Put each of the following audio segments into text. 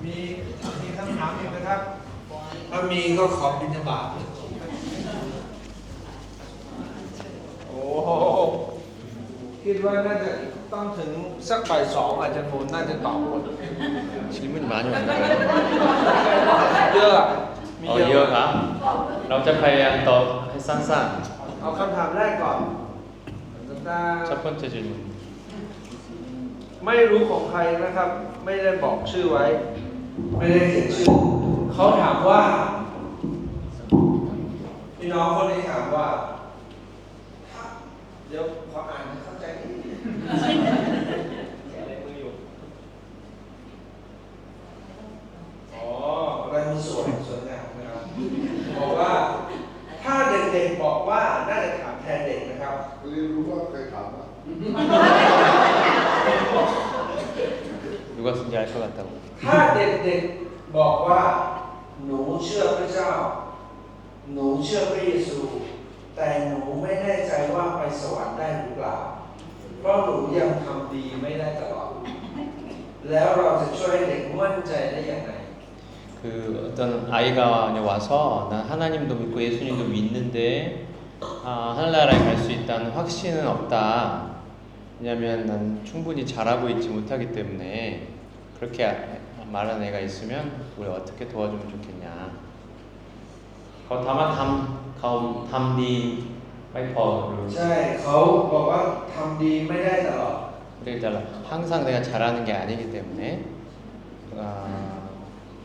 มีคำถามอีกไหมครับถ้ามีก็ขอบิณฑบาตโอ้โหคิดว่าน่าจะต้องถึงสักบ่าย 2อาจารย์มูลน่าจะตอบหมด 질문이 많이 오는데요. เยอะมีเยอะ 이어가เราจะ พยายามตอบให้สั้น เอาคำถามแรกก่อน ๆ첫 번째 질문. ไม่รู้ของใครนะครับ ไม่ได้บอกชื่อไว้ ไม่ได้เขียนชื่อ เขาถามว่าพี่น้องคนนี้ถามว่าเดี๋ยวขออ่านให้เข้าใจนิดนึงอะไรมืออยู่อ๋ออะไรมือสวยงามนะครับบอกว่าถ้าเด็กๆบอกว่าน่าจะถามแทนเด็กนะครับ เรียนรู้ว่าเคยถามอ่ะ 누가 쓴지 알 것 같다고. ถ้าเด็กๆบอกว่าหนูเชื่อพระเจ้าหนูเชื่อพระเยซูแต่หนูไม่แน่ใจว่าไปสวรรค์ได้หรือเปล่าเพราะหนูยังทำดีไม่ได้ตลอดแล้วเราจะช่วยให้เด็กมั่นใจได้อย่างไร 그 어떤 아이가 그냥 와서 난 하나님도 믿고 예수님도 믿는데 하늘나라에 갈 수 있다는 확신은 없다. 왜냐면 난 충분히 잘하고 있지 못하기 때문에 그렇게 말하는 애가 있으면 우리 어떻게 도와주면 좋겠냐. เขาทำดีไม่พอ ใช่เขาบอกว่าทำดีไม่ได้ตลอด 그러니까 항상 내가 잘하는 게 아니기 때문에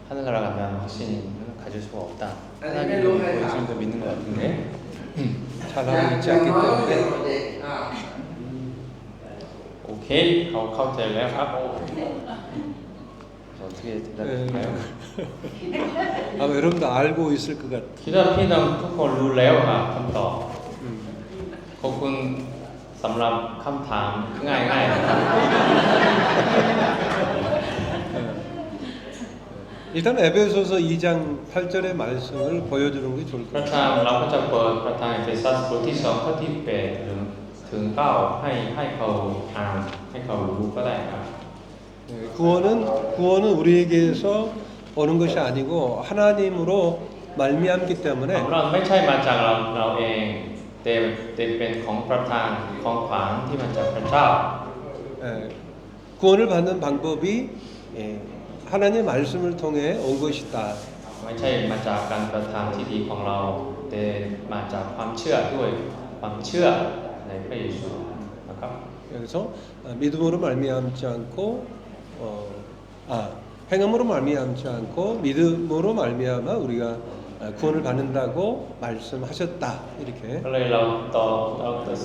하늘나라 간다는 확신을 가질 수가 없다. 하나님도 믿고 예수님도 믿는 것 같은데 잘하고 있지 않기 때문에 อ่า 오케이 하고 카운트를 하고 어떻게 대답할까요? 아마 여러분도 알고 있을 것 같아요. คิดว่าพี่น้องทุกคนรู้แล้วครับคำตอบขอบคุณสำหรับคำถามง่ายๆนะครับ 일단 에베소서 2장 8절의 말씀을 보여주는 게 좋을 พ 것 ระ 같아요. ธรรมเราก็จะเปิดพระธรรมเอเฟซัสบทที่ 2 ข้อที่ 8 ถึง 9 ให้เขาอ่านให้เขารู้ก็ได้ครับ 구원은 우리에게서 오는 것이 아니고 하나님으로 말미암기 ข 때문에 องเราไม่ใช่มาจากเราเองแต่เป็นของประทานของขวัญที่มาจากพระเจ้า 구원을 받는 방법이 하나님의 말씀을 통해 온 것이다. ไม่ใช่มาจากการประทานที่ดีของเราแต่มาจากความเชื่อด้วยความเชื่อในพระเยซูนะครับ 그래서 믿음으로 말미암지 않고 행함으로 말미암지 않고 믿음으로 말미암아 우리가 구원을 받는다고 말씀하셨다. 이렇게. ก็เลยเรา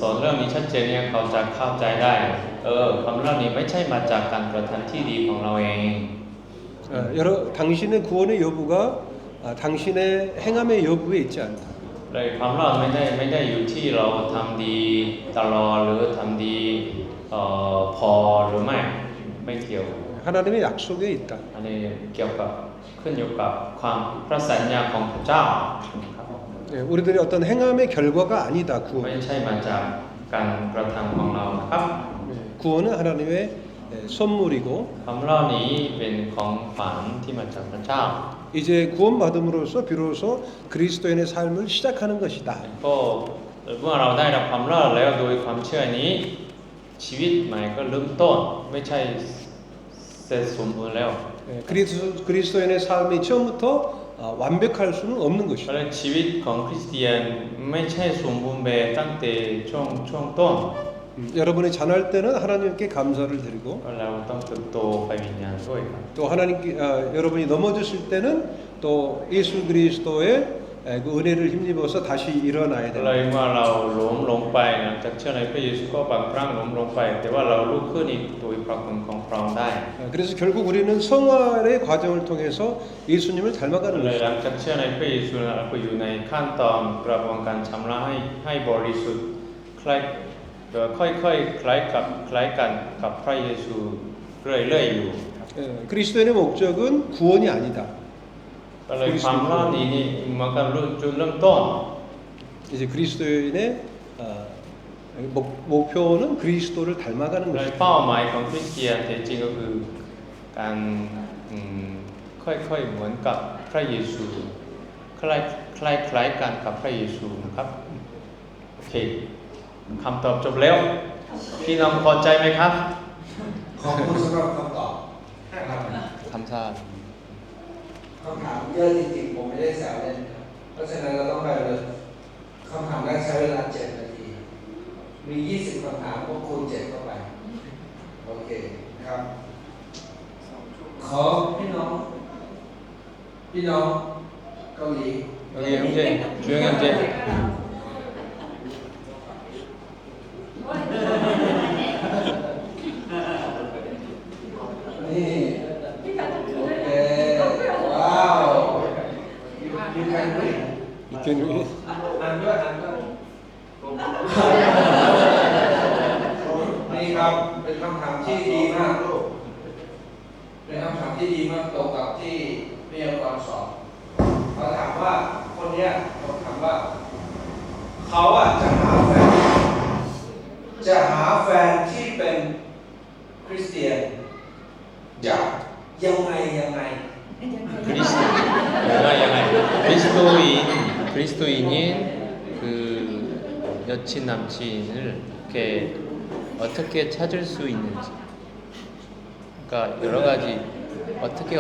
สอนเรื่องนี้ชัดเจนเนี่ยเขาจะเข้าใจได้คำเรื่องนี้ไม่ใช่มาจากการประทานที่ดีของเราเอง 당신의 구원의 여부가 당신의 행함의 여부에 있지 않다. เลยความรอดไม่ได้อยู่ที่เราทำดีตลอดหรือทำดีพอหรือไม่เกี่ยว 하나님의 약속에 있다. อันนี้เกี่ยวกับขึ้นอยู่กับความพระสัญญาของพระเจ้าครับ 우리들의 어떤 행함의 결과가 아니다. ไม่ 구원. ใช่มาจากการกระทำของเราครับ 구원은 하나님의 선물이고 คำรอดนี้เป็นของขวัญที่มาจากพระเจ้า 이제 구원받음으로써 비로소 그리스도인의 삶을 시작하는 것이다. ก็เมื่อเราได้รับความรอดแล้วโดยความเชื่อนี้ชีวิตใหม่ก็เริ่มต้นไม่ใช่เสร็จสมบูรณ์แล้ว 그리스도인의 삶이 처음부터 완벽할 수는 없는 เพราะ 것이다. ฉะนั้นชีวิตของคริสเตียนไม่ใช่สมบูรณ์แบบตั้งแต่ช่วงต้น 여러분이 자랄 때는 하나님께 감사를 드리고 เราต้องเติบโตไปวิญญาณด้วยครับ 또 하나님께 여러분이 넘어졌을 때는 또 예수 그리스도의 그 은혜를 힘입어서 다시 일어나야 เลย 된다. เมื่อเราล้มลงไปหลังจากเชื่อในพระเยซูก็บางครั้งล้มลงไปแต่ว่าเราลุกขึ้นอีกโดยพระคุณของพระองค์ได้ 그래서 결국 우리는 성화의 과정을 통해서 예수님을 เล 닮아가는 ยห 것이다. ลังจากเชื่อในพระเยซูเราก็อยู่ในขั้นตอนกระบวนการชำระให้บริสุทธิ์คล้ายค่อยๆคล้ายกันกับพระเยซูเรื่อยๆอยู่ 그리스도인의 목적은 구원이 아니다. ก็เลยความรอดนี้นี่มันก็จุดเริ่มต้น 이제 그리스도인의 목표는 그리스도를 닮아가는 เลย 것이다. เป้าหมายของคริสเตียนแท้จริงก็คือการ ค่อยๆเหมือนกับพระเยซูคล้ายกันกับพระเยซูนะครับโอเคคำตอบจบแล้วพี่น้องพอใจไหมครับ ขอบคุณสำหรับคำตอบครับ คำชาติ คำถามเยอะจริงๆผมไม่ได้แซวเล่นครับเพราะฉะนั้นเราต้องไปเลยคำถามแรกใช้เวลา7 นาทีมี20 คำถามก็คูณ7เข้าไปโอเคนะครับขอพี่น้องเกาหลี 여기 형제 주영 형제 นี่โอเคว้าว you can read 이렇게 อ่านด้วยนี่ครับเป็นคำถามที่ดีมากลูกเป็นคำถามที่ดีมากตรงกับที่พยากรณ์สอนเขาถามว่าคนเนี้ยเขาถามว่าเขาจะหาแฟนที่เป็นคริสเตียนจากยังไง 그리스도인인 그 여친 남친을 이렇게 어떻게 찾을 수 있는지 그러니까 여러 가지 어떻게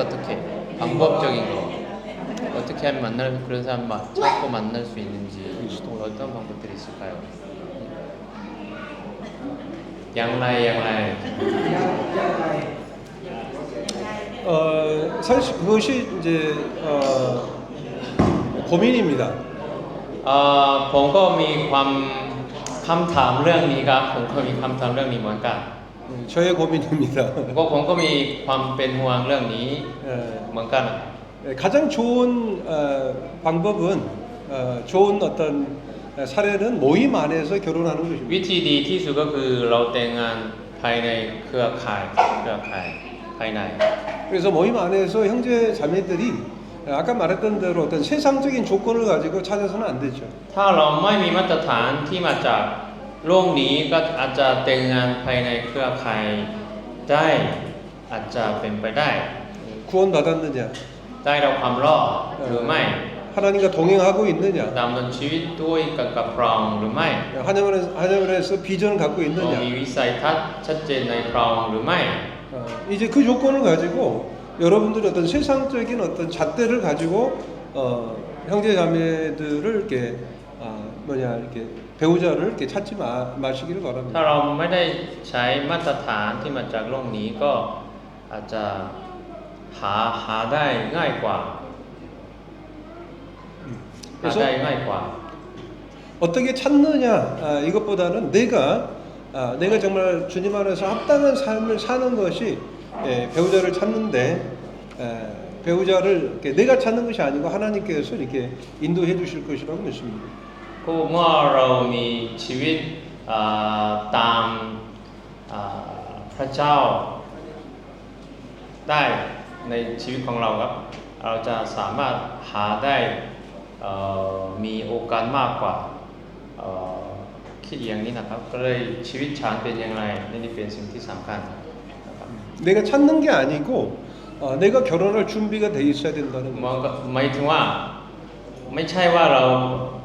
방법적인 거 어떻게 하면 그런 사람 찾고 만날 수 있는지 어떤 방법들이 있을까요? 양라이 ยังไง 사실 그것이 이제 고민입니다. ผมก็มีคำถามเรื่องนี้ครับผมก็มีคำถามเรื่องนี้เหมือนกัน 저의 고민입니다. ผมก็มีความเป็นห่วงเรื่องนี้เหมือนกัน 가장 좋은 방법은 좋은 어떤 사례는 모임 안에서 결혼하는 것입니다. วิธีดีที่สุดก็คือเราแต่งงานภายในเครือข่ายภายใน 그래서 모임 안에서 형제 자매들이 아까 말했던 대로 어떤 세상적인 조건을 가지고 찾아서는 안 되죠. ถ้าเราไม่มีมาตรฐานที่มาจากโลกนี้ก็อาจจะแต่งงานภายในเครือข่ายได้อาจจะเป็นไปได้ 구원받았느냐, ได้รับความรอดหรือไม่ 하나님과 동행하고 있느냐, ดำเนินชีวิตด้วยกันกับพระองค์หรือไม่ 하나님에서 비전을 갖고 เรามี 있느냐. วิสัยทัศน์ชัดเจนในพระองค์หรือไม่ 이제 그 조건을 가지고 여러분들이 어떤 세상적인 어떤 잣대를 가지고 형제 자매들을 이렇게 이렇게 배우자를 이렇게 찾지 마시기를 ถ้า 바랍니다. เราไม่ได้ใช้มาตรฐานที่มาจากโลกนี้ก็อาจจะหาได้ง่ายกว่า 그래서 ได้ง่ายกว่า 어떻게 찾느냐 이것보다는 내가 정말 주님 안에서 합당한 삶을 사는 것이 배우자를 찾는데 배우자를 이렇게 내가 찾는 것이 아니고 하나님께서 이렇게 인도해 주실 것이라고 믿습니다. ก็เมื่อเรามีชีวิตตามพระเจ้าได้ในชีวิตของเราครับเราจะสามารถหาได้มีโอกาสมากกว่าคิดอย่างนี้นะครับก็เลยชีวิตฉันเป็นอย่างไรนี่เป็นสิ่งที่สำคัญนะครับ 내가 찾는 게 아니고 내가 결혼할 준비가 돼 있어야 된다는 มอง 거예요. ก็หมายถึงว่าไม่ใช่ว่าเรา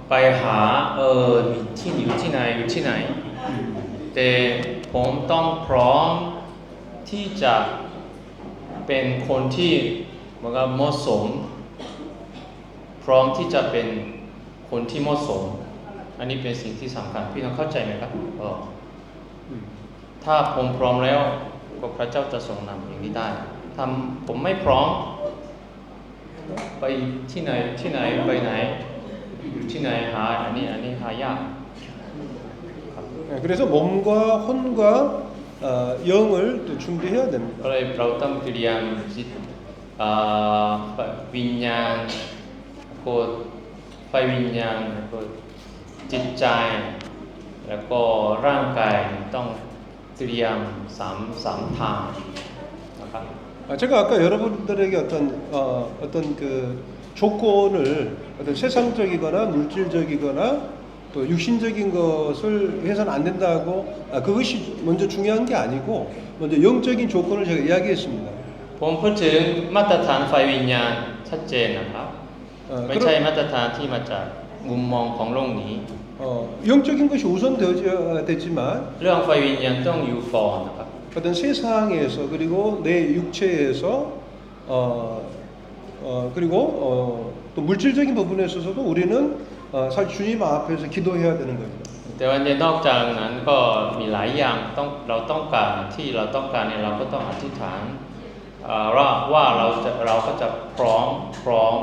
ไปหามีที่อยู่ที่ไหนแต่ผมต้องพร้อมที่จะเป็นคนที่มันก็เหมาะสมพร้อมที่จะเป็นคนที่เหมาะสมอันนี้เป็นสิ่งที่สำคัญพี่น้องเข้าใจไหมครับถ้าผมพร้อมแล้วก็พระเจ้าจะทรงนำอย่างนี้ได้ถ้าผมไม่พร้อมไปที่ไหนไปไหนอยู่ที่ไหนหาอันนี้หายาก 그래서 몸과 혼과 영을 또 준비해야 됩니다. ก็เลยเราต้องเตรียมจิตวิญญาณก็ไฟวิญญาณก็จิตใจแล้วก็ร่างกายต้องเตรียมสามทางนะครับ 제가 아까 여러분들에게 어떤 그 조건을 어떤 세상적이거나 물질적이거나 또 육신적인 것을 해서는 안 된다고 그것이 먼저 중요한 게 아니고 먼저 영적인 조건을 제가 이야기했습니다. ผ ผมพูดถึงมาตรฐานไฟวิญญาณชัดเจนนะครับ ไม่ใช่มาตรฐานที่มาจากมุมมองของโลกนี้ 영적인 것이 우선되지만 เรื่องไฟวิญญาณต้องอยู่ก่อนนะครับ 어떤 세상에서 그리고 내 육체에서 그리고 또 물질적인 부분에 있어서도 우리는 사실 주님 앞에서 기도해야 되는 거죠. แต่วันนี้นอกจากนั้นก็มีหลายอย่างเราต้องการที่เราต้องการเนี่ยเราก็ต้องอธิษฐานว่าเราก็จะพร้อม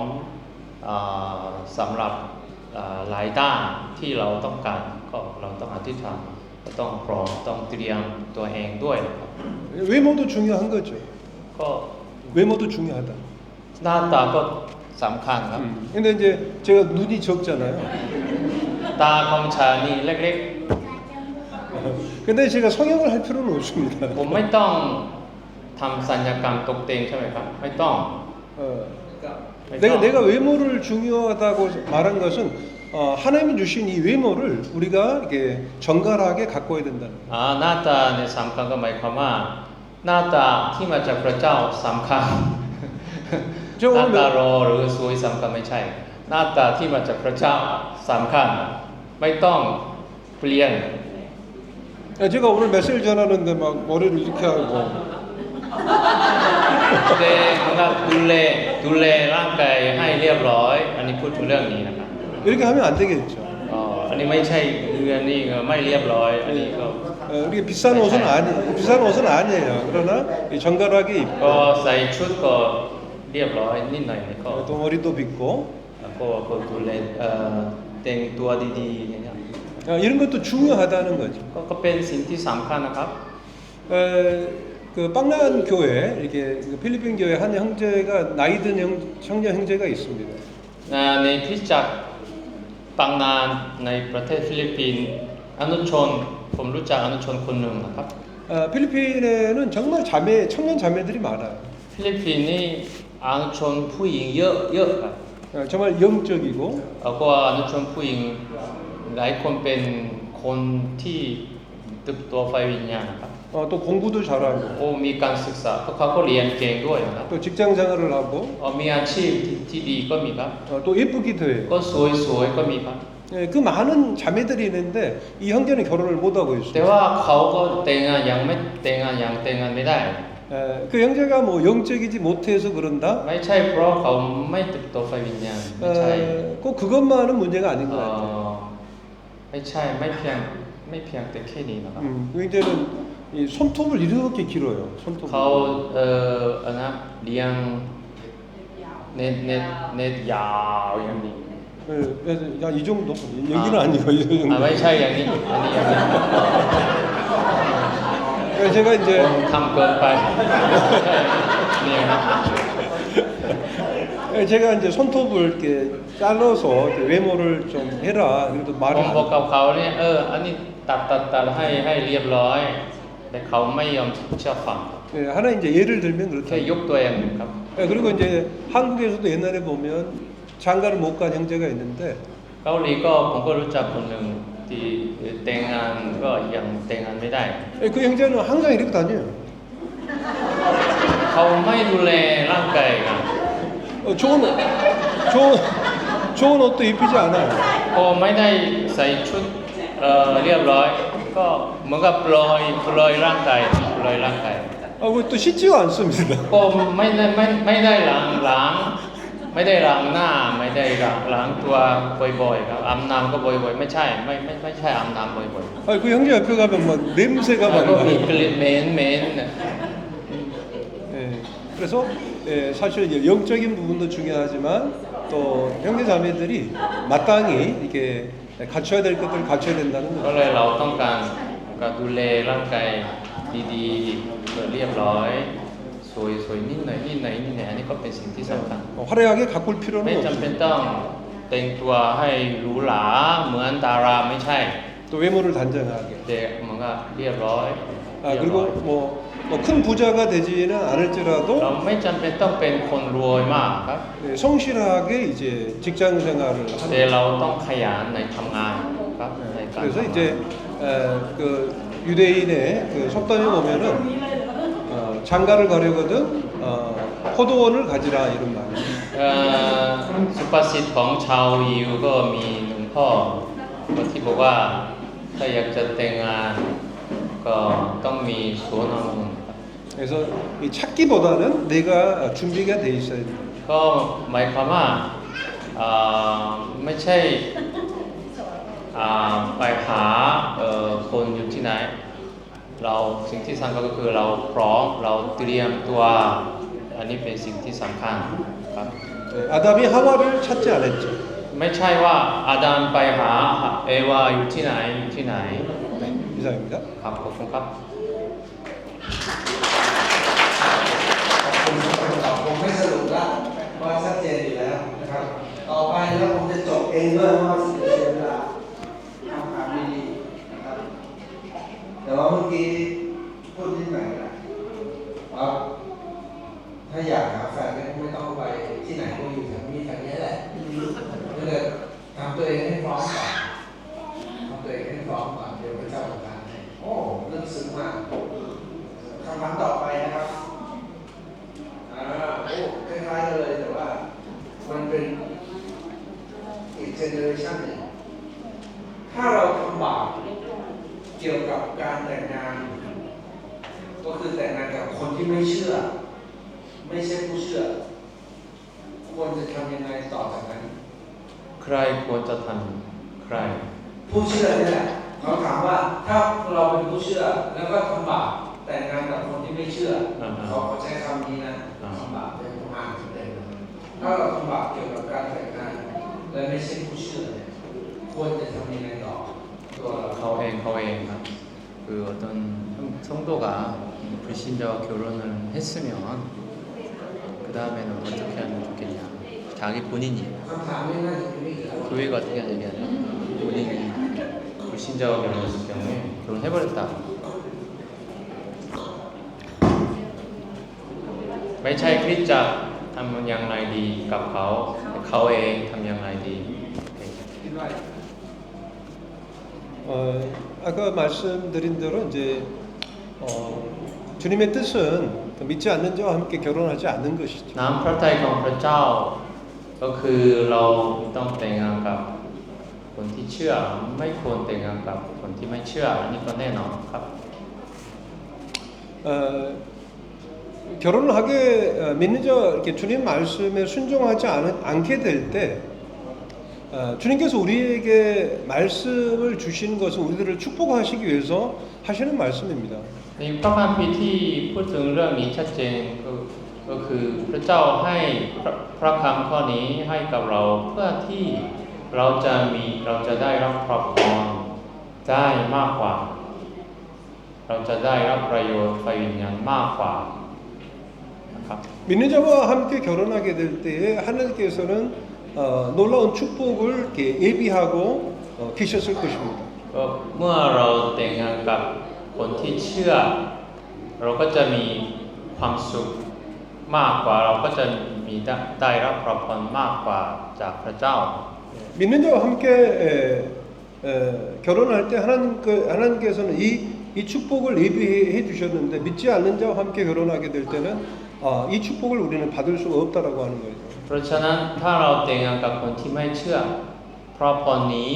สำหรับหลายด้านที่เราต้องการก็เราต้องอธิษฐานก็ต้องพร้อมต้องเตรียมตัวเองด้วยนะครับ 외모도 중요한 거죠. ก็ 외모도 중요하다. หน้าตาก็สำคัญครับ 근데 이제 제가 눈이 적잖아요. ตาของฉันนี่เล็ก 근데 제가 성형을 할 필요는 없습니다. ๆผมไม่ต้องทำศัลยกรรมตกแต่งใช่ไหมครับไม่ต้อง 내가 외모를 중요하다고 말한 것은 하나님이 주신 이 외모를 우리가 이렇게 정갈하게 가꿔야 된다는 거예요. หน้าตาเนี่ยสำคัญก็หมายความว่าหน้าตาที่มาจากพระเจ้าสำคัญ หน้าตารอหรือสวยสำคัญไม่ใช่ หน้าตาที่มาจากพระเจ้าสำคัญไม่ต้องเปลี่ยน 제가 오늘 메시지를 전하는데 막 머리를 이렇게 하고 แต่มันก็ดูแลร่างกายให้เรียบร้อยอันนี้พูดถึงเรื่องนี้นะครับ 이렇게 하면 안 되겠죠. อันนี้ไม่ใช่อันนี้ไม่เรียบร้อยอันนี้ก็ 우리가 비싼 옷은 아니에요. 그러나 정갈하게 ก็ 입고 ใส่ชุดก็เรียบร้อยนิดหน่อยก็ 또 머리도 빗고 ก็ดูแลแต่งตัวดีๆอย่างเงี้ย 이런 것도 중요하다는 거죠. ก็เป็นสิ่งที่สำคัญนะครับ 그 빵란 교회 이렇게 그 필리핀 교회 한 형제가 나이 든 청년 형제가 있습니다. ในคริสตจักรปังนานในประเทศฟิลิปปินส์อนุชนผมรู้จักอนุชนคนหนึ่งนะครับ 필리핀에는 정말 청년 자매들이 많아요. ฟิลิปปินส์นี่อนุชนผู้หญิงเยอะครับ 정말 영적이고 แล้วก็อนุชนผู้หญิงหลายคนเป็นคนที่ตึกตัวไฟวิญญาณนะครับ 또 공부도 잘하고 มีการศึกษาเขาก็เรียนเก่งด้วยนะครับ 또 직장 생활을 하고 มีอาชีพที่ดีก็มีครับ 또 예쁘기도 해요. ก็สวยๆก็มีครับ 그 많은 자매들이 있는데 이 형제는 결혼을 못 하고 แต่ 있어요. ว่าเขาก็แต่งงานยังแต่งงานไม่ได้ 그 형제가 뭐 영적이지 못해서 그런다. ไม่ใช่เพราะเขาไม่ติดตัวไฟวิญญาณไม่ใช่ 꼭 그것만은 문제가 아닌 것 같아요. ไม่ใช่ไม่เพียงแต่แค่นี้นะครับ 그 형제는 이 손톱을 이렇게 길어요. 손톱. เขาเลี้ยงเน็ตยาวอย่างนี้ 그래서 이 정도 여기는 아니고 이 정도. ไม่ใช่อย่างนี้อันนี้อย่างนี้ 제가 이제 ทำเกินไปนี่ครับ 제가 이제 손톱을 이렇게 잘라서 이렇게 외모를 좀 해라. 그래도 ผม 말을 บอก 안 กับเขาเนี่ยอันนี้ตัดให้เรียบร้อย แต่เขาไม่ยอมเชื่อฟัง 하나 이제 예를 들면 แค่ 그렇다. ยกตัวอย่างหนึ่งครับ 그리고 이제 한국에서도 옛날에 보면 장가를 못 간 형제가 있는데 เกาหลีก็ผมก็รู้จักคนหนึ่งที่แต่งงานก็ยังแต่งงานไม่ได้ 그 형제는 항상 이렇게 다녀요. เขาไม่ดูแลร่างกายกัน 좋은 옷도 입히지 않아요. ก็ไม่ได้ใส่ชุดเรียบร้อย ก็เหมือนกับปล่อยร่างกาย 또 씻지도 않습니다. ก็ไม่ได้ล้างไม่ได้ล้างหน้าไม่ได้ล้างตัวบ่อยๆครับอาบน้ำก็บ่อยๆไม่ใช่อาบน้ำบ่อยๆ 그 형제 옆에 가면 막 냄새가 แล้ว 막 ก็มี 나요. กลิ่นเหม็น 그래서 사실 이제 영적인 부분도 중요하지만 또 형제 자매들이 마땅히 이렇게 갖춰야 될 것들을 갖춰야 된다는 ก็ 거죠. เลยเราต้องการดูแลร่างกายดีๆเรียบร้อยสวยนิดหน่อยอันนี้ก็เป็นสิ่งที่สำคัญ 화려하게 가꿀 필요는 ไม่จำเป็น 없어요. ต้องแต่งตัวให้หรูหราเหมือนดาราไม่ใช่ 또 외모를 단정하게. แต่มันก็เรียบร้อย 그리고 뭐 큰 부자가 되지는 เรา 않을지라도 ไม่จำเป็นต้องเป็นคนรวยมากครับ 성실하게 이제 직장 생활을 แต่ 하는. เราต้องขยันในทำงานครับในการ 그래서 ทำงาน 이제 그 유대인의 그 속담에 보면은 장가를 가려거든 포도원을 가지라 이런 말이에요. สุภาษิตของชาวยิวก็มีหลวงพ่อที่บอกว่าถ้าอยากจะแต่งงานก็ต้องมีสวนองุ่น 그래서 이 찾기보다는 내가 준비가 돼 있어야 돼. ก็หมายความว่าไม่ใช่ไปหาคนอยู่ที่ไหนเราสิ่งที่สำคัญก็คือเราพร้อมเราเตรียมตัวอันนี้เป็นสิ่งที่สำคัญครับ 아담이 하와를 찾지 않았죠. ไม่ใช่ว่าอาดัมไปหาเอวาอยู่ที่ไหนอยู่ที่ไหน 네, 이상입니다. ครับขอบคุณครับ ผมไม่สรุปละว่าชัดเจนอยู่แล้วนะครับ ต่อไปแล้วผมจะจบเองด้วยว่าเสียเวลาทำความดีๆนะครับแต่ว่าเมื่อกี้พูดนิดหน่อยนะถ้าอยากหาแฟนก็ไม่ต้องไปที่ไหนก็อยู่แถวนี้แถวนี้แหละก็เลยทำตัวเองให้พร้อมก่อนทำตัวเองให้พร้อมก่อนเดี๋ยวพระเจ้าประทานให้โอ้ลึกซึ้งมากคำถามต่อไปนะครับโอ้คล้ายๆกันเลยแต่ว่ามันเป็นอีกเจเนอเรชันหนึ่งถ้าเราทำบาปเกี่ยวกับการแต่งงานก็คือแต่งงานกับคนที่ไม่เชื่อไม่ใช่ผู้เชื่อควรจะทำยังไงต่อจากนั้น ใครควรจะทำใคร ผู้เชื่อนี่แหละเขาถามว่าถ้าเราเป็นผู้เชื่อแล้วก็ทำบาปแต่งงานกับคนที่ไม่เชื่อเขาใช้คำนี้นะทำบาปเป็นอ่านเต็มถ้าเราทำบาปเกี่ยวกับการแต่งงานและไม่ใช่ผู้เชื่อเนี่ยควรจะทำยังไงต่อตัวเรา เขาเองครับ그 어떤 성도가 불신자와 결혼을 했으면 그 다음에는 어떻게 하면 좋겠냐 자기 본인이 คำถามนี้น่าจะเป็นไม่กี่คน 교회가 어떻게 하냐면 본인이 불신자와 결혼했을 경우에 결혼해버렸다 ไม่ใช่คริสจักรทำอย่างไรดีกับเขาเขาเองทำอย่างไรดี คิดว่า 아까 말씀드린 대로 이제 주님의 뜻은 믿지 않는 자와 함께 결혼하지 않는 것이죠. น้ำพระทัยของพระเจ้าก็คือเราต้องแต่งงานกับคนที่เชื่อไม่ควรแต่งงานกับคนที่ไม่เชื่ออันนี้ก็แน่นอนครับ 결혼을 하게 믿는 자 이렇게 주님 말씀에 순종하지 않게 될 때 주님께서 우리에게 말씀을 주시는 것은 우리들을 축복하시기 위해서 하시는 말씀입니다. ในพระคัมภีร์ที่พูดถึงเรื่องนี้ชัดเจนก็คือพระเจ้าให้พระคำข้อนี้ให้กับเราเพื่อที่เราจะได้รับพระพรได้มากกว่าเราจะได้รับประโยชน์ไฟวิญญาณมากกว่านะครับ 믿는 자와 함께 결혼하게 될 때에 하나님께서는 놀라운 축복을 이렇게 예비하고 계셨을 것입니다. ก็เมื่อเราแต่งงานกับคนที่เชื่อเราก็จะมีความสุขมากกว่าเราก็จะมีได้รับพระพรมากกว่าจากพระเจ้า 믿는 자와 함께 결혼할 때 하나님께서는 이 축복을 예비해 주셨는데 믿지 않는 자와 함께 결혼하게 될 때는 이 축복을 우리는 받을 수가 없다라고 하는 거예요. เพราะฉะนั้นถ้าเราแต่งงานกับคนที่ไม่เชื่อพระพรนี้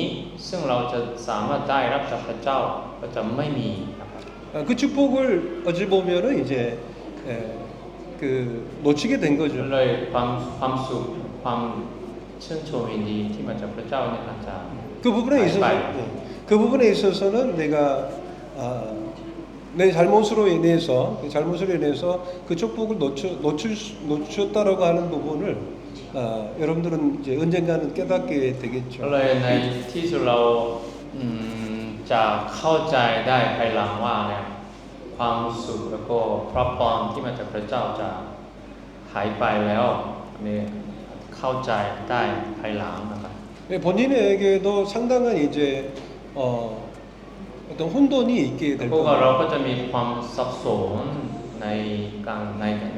ซึ่งเราจะสามารถได้รับจากพระเจ้าก็จะไม่มีนะครับ 그 축복을 어찌 보면은 이제 그 놓치게 된 거죠. เลยความสุขความชื่นชมยินดีที่มาจากพระเจ้าเนี่ยอาจจะ 그 부분에 있어서 그 부분에 있어서는 내가 내 잘못으로 인해서 그 축복을 놓쳤다라고 하는 부분을 여러분들은 이제 언젠가는 깨닫게 ก็ 되겠죠. เลยในที่สุดเราจะเข้าใจได้ภายหลังว่าเนี่ยความสุขแล้วก็พระพรที่มาจากพระเจ้าจะหายไปแล้วเนี่ยเข้าใจได้ภายหลังนะครับ 본인에게도 상당한 이제 어떤 혼돈이 있게 될 พวกเรา 겁니다. ก็จะมีความสับสนใ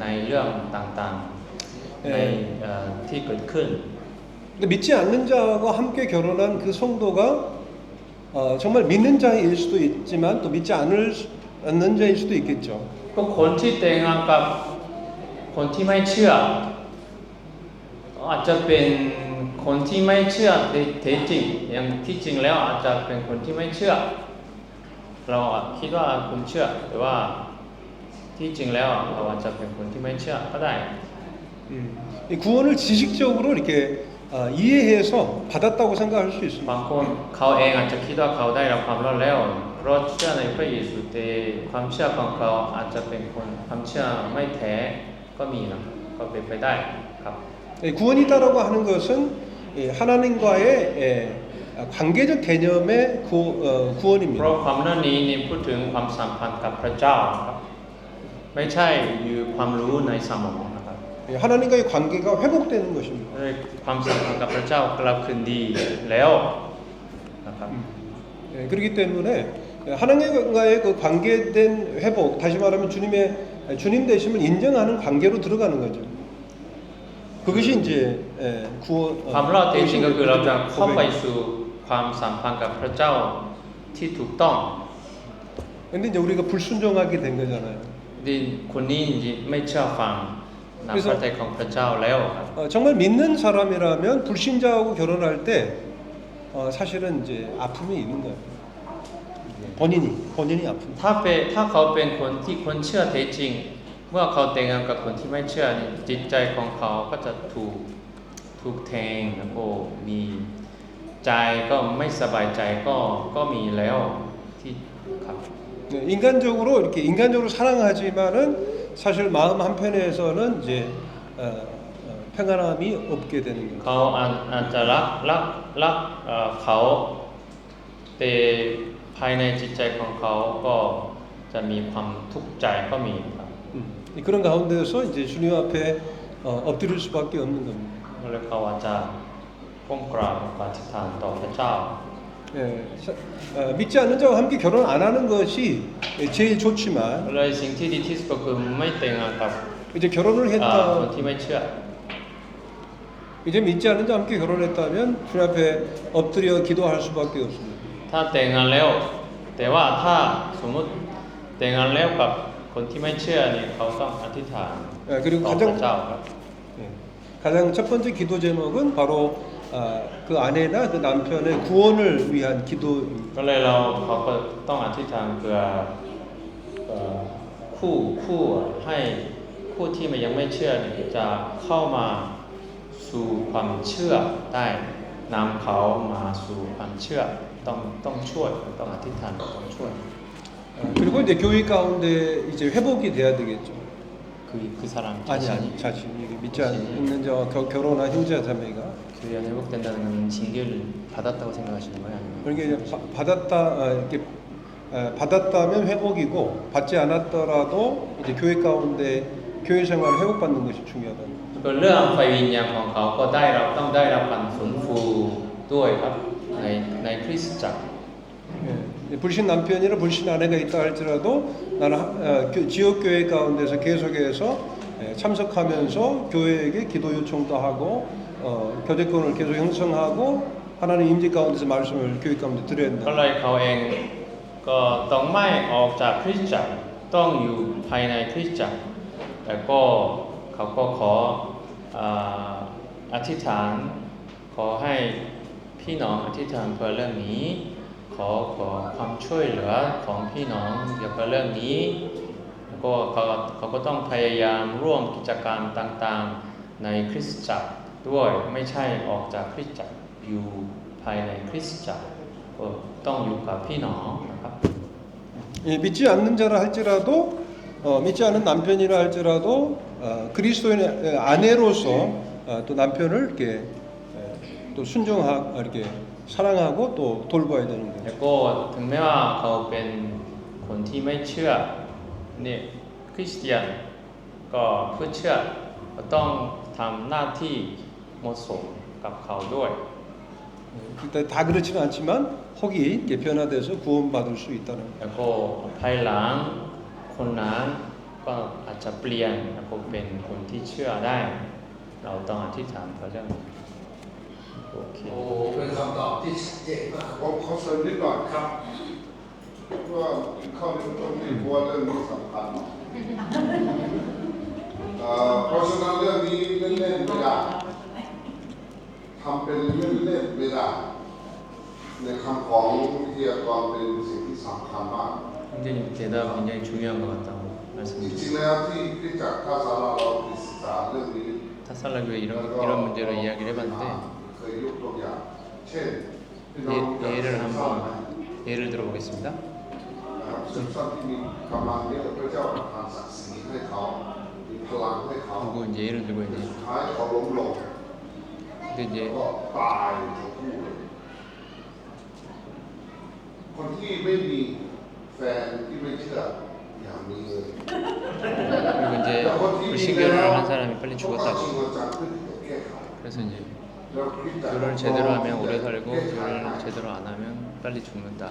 นเรื่องต่างๆในที่เกิดขึ้น 근데 믿지 않는 자와 함께 결혼한 그 성도가 정말 믿는 자일 수도 있지만 또 믿지 않는 자일 수도 있겠죠. ก็คนที่แต่งงานกับคนที่ไม่เชื่ออาจจะเป็นคนที่ไม่เชื่อแท้จริงอย่างที่จริงแล้วอาจจะเป็นคนที่ไม่เชื่อเราคิดว่าคุณเชื่อแต่ว่าที่จริงแล้วเราอาจจะเป็นคนที่ไม่เชื่อก็ได้ 이 구원을 지식적으로 이렇게 이해해서 받았다고 생각할 수 있습니다. บางคนเขาเองอาจจะคิดว่าเขาได้รับความรอดแล้วเพราะเชื่อในพระเยซูแต่ความเชื่อของเขาอาจจะเป็นคนความเชื่อไม่แท้ก็มีนะก็เป็นไปได้ครับ 구원이다라고 하는 것은 하나님과의 관계적 개념의 เพ 구원입니다. ราะความนั่นนี้นี่พูดถึงความสัมพันธ์กับพระเจ้าครับไม่ใช่อยู่ความรู้ในสมองนะครับ 하나님과의 관계가 회복되는 것입니다. ความสัมพันธ์กับพระเจ้ากลับคืนดีแล้วนะครับ 그렇기 때문에 하나님과의 그 관계된 회복, 다시 말하면 주님 되심을 인정하는 관계로 들어가는 거죠. 그것이 이제 구원. ความรอดจริงๆก็คือเราจะเข้าไปสู่ความสัมพันธ์กับพระเจ้าที่ถูกต้อง 근데 이제 우리가 불순종하게 된 거잖아요. ดิคนนี้ไม่เชื่อฟังนำพระทัยของพระเจ้าแล้วครับ 정말 믿는 사람이라면 불신자하고 결혼할 때 사실은 이제 아픔이 있는 거예요. 본인이 아픔. ถ้าเขาเป็นคนที่คนเชื่อแท้จริง เมื่อเขาแต่งงานกับคนที่ไม่เชื่อนี่จิตใจของเขาก็จะถูกแทงแล้วก็มีใจก็ไม่สบายใจก็มีแล้วที่ครับ 인간적으로 이렇게 인간적으로 사랑하지만은 사실 마음 한편에서는 이제 평안함이 없게 되는 거죠. เขาอาจจะรักเขาแต่ภายในจิตใจของเขาก็จะมีความทุกข์ใจก็มีครับ 그런 가운데서 이제 주님 앞에 엎드릴 수밖에 없는 겁니다. แล้วเขาอาจจะก้มกราบอธิษฐานต่อพระเจ้า 믿지 않는 자와 함께 결혼 안 하는 것이 제일 좋지만 เลยสิ่งที่ดีที่สุดก็คือไม่แต่งงานกับ 이제 결혼을 คน 했다 ที่ไม่เชื่อ 이제 믿지 않는 자와 함께 결혼했다면 주님 앞에 엎드려 기도할 수밖에 없습니다. ถ้าแต่งงานแล้วแต่ว่าถ้าสมมติแต่งงานแล้วกับคนที่ไม่เชื่อนี่เขาต้องอธิษฐาน 그리고 ต่อพระเจ้าครับ 가장 첫 번째 기도 제목은 바로 그 아내나 그 남편의 구원을 위한 기도입니다. ก็เลยเขาก็ต้องอธิษฐานเพื่อคู่ให้คู่ที่มันยังไม่เชื่อนี่จะเข้ามาสู่ความเชื่อได้นำเขามาสู่ความเชื่อต้องช่วยต้องอธิษฐานต้องช่วย 그리고 이제 교회 가운데 이제 회복이 돼야 되겠죠. 그 사람 아니 자신이 믿지 않는 자와 결혼한 형제 자매가 교회가 회복된다는 건 징계를 받았다고 생각하시는 거예요? 아니면? 그러니까 이제 이렇게 받았다면 회복이고 받지 않았더라도 이제 교회 가운데 교회 생활을 회복받는 것이 중요하다. ก็เรื่องไฟวิญญาณของเขาก็ต้องได้รับการฟื้นฟูด้วยครับในคริสตจักร 불신 남편이나 불신 아내가 있다 할지라도 나는 지역 교회 가운데서 계속해서 참석하면서 교회에게 기도 요청도 하고 교제권을 계속 형성하고 하나님 임재 가운데서 말씀을 교회 가운데 드려야 ก็ 된다. เลยเขาเองก็ต้องไม่ออกจากคริสตจักรต้องอยู่ภายในคริสตจักรแล้วก็เขาก็ขออธิษฐานขอให้พี่น้องอธิษฐานเพื่อเรื่องนี้ขอความช่วยเหลือของพี่น้องเกี่ยวกับเรื่องนี้แล้วก็เขาก็ต้องพยายามร่วมกิจกรรมต่างๆในคริสตจักรด้วยไม่ใช่ออกจากคริสตจักรอยู่ภายในคริสตจักรก็ต้องอยู่กับพี่น้องนะครับ 믿지 않는 자라 할지라도 믿지 않는 남편이라 할지라도 그리스도인의 아내로서 또 남편을 이렇게 또 순종하고 이렇게 사랑하고 또 돌봐야 되는 แล้ว 거죠. ก็ถึงแม้ว่าเขาเป็นคนที่ไม่เชื่อเนี่ยคริสเตียนก็เพื่อเชื่อก็ต้องทำหน้าที่เหมาะสมกับเขาด้วย 일단 다 그렇지는 않지만 혹이 이렇게 변화돼서 구원받을 수 있다는 거예요. แล้วก็ภายหลังคนนั้นก็อาจจะเปลี่ยนแล้วก็เป็นคนที่เชื่อได้ เราต้องอธิษฐานเพื่อเรื่องนี้โอเค โอ้เป็นคำตอบที่ชัดเจนมาก ผมขอเสริมนิดหน่อย ครับ ว่าข้อนี้ตรงนี้กลัวเรื่องนี้สำคัญมาก เพราะฉะนั้นเรื่องนี้เล่นๆไม่ได้ทำเป็นเล่นๆไม่ได้ในคำของวิทยากรเป็นสิ่งที่สำคัญมาก 선생님 대답 굉장히 중요한 것 같다고 จ 말씀드렸습니다. ริงๆแล้วที่ที่จากท่าสาราเราศึกษาเรื่องนี้ 타살라교에 이런 문제로 이야기를 해봤는데 เคยยกตัวอย่างเช่นพี่น้อง 예를 한번 예를 들어보겠습니다. นะครับซึมซับที่มีกำลังเนี่ยพระเจ้าประทานศักดิ์ศรีให้เขามีพลังให้เขา 누구 이제 예를 들고 สุ 이제 ดท้ายเขาล้มลง 근데 이제 ก็ตายทั้งคู่เลยคนที่ไม่มีแฟนที่ไม่เชื่ออย่ามีเลย 그리고 이제 불신결혼을 한 사람이 빨리 죽었다고. 그래서 이제 결혼을 제대로 하면 오래 살고 결혼을 제대로 안 하면 빨리 죽는다.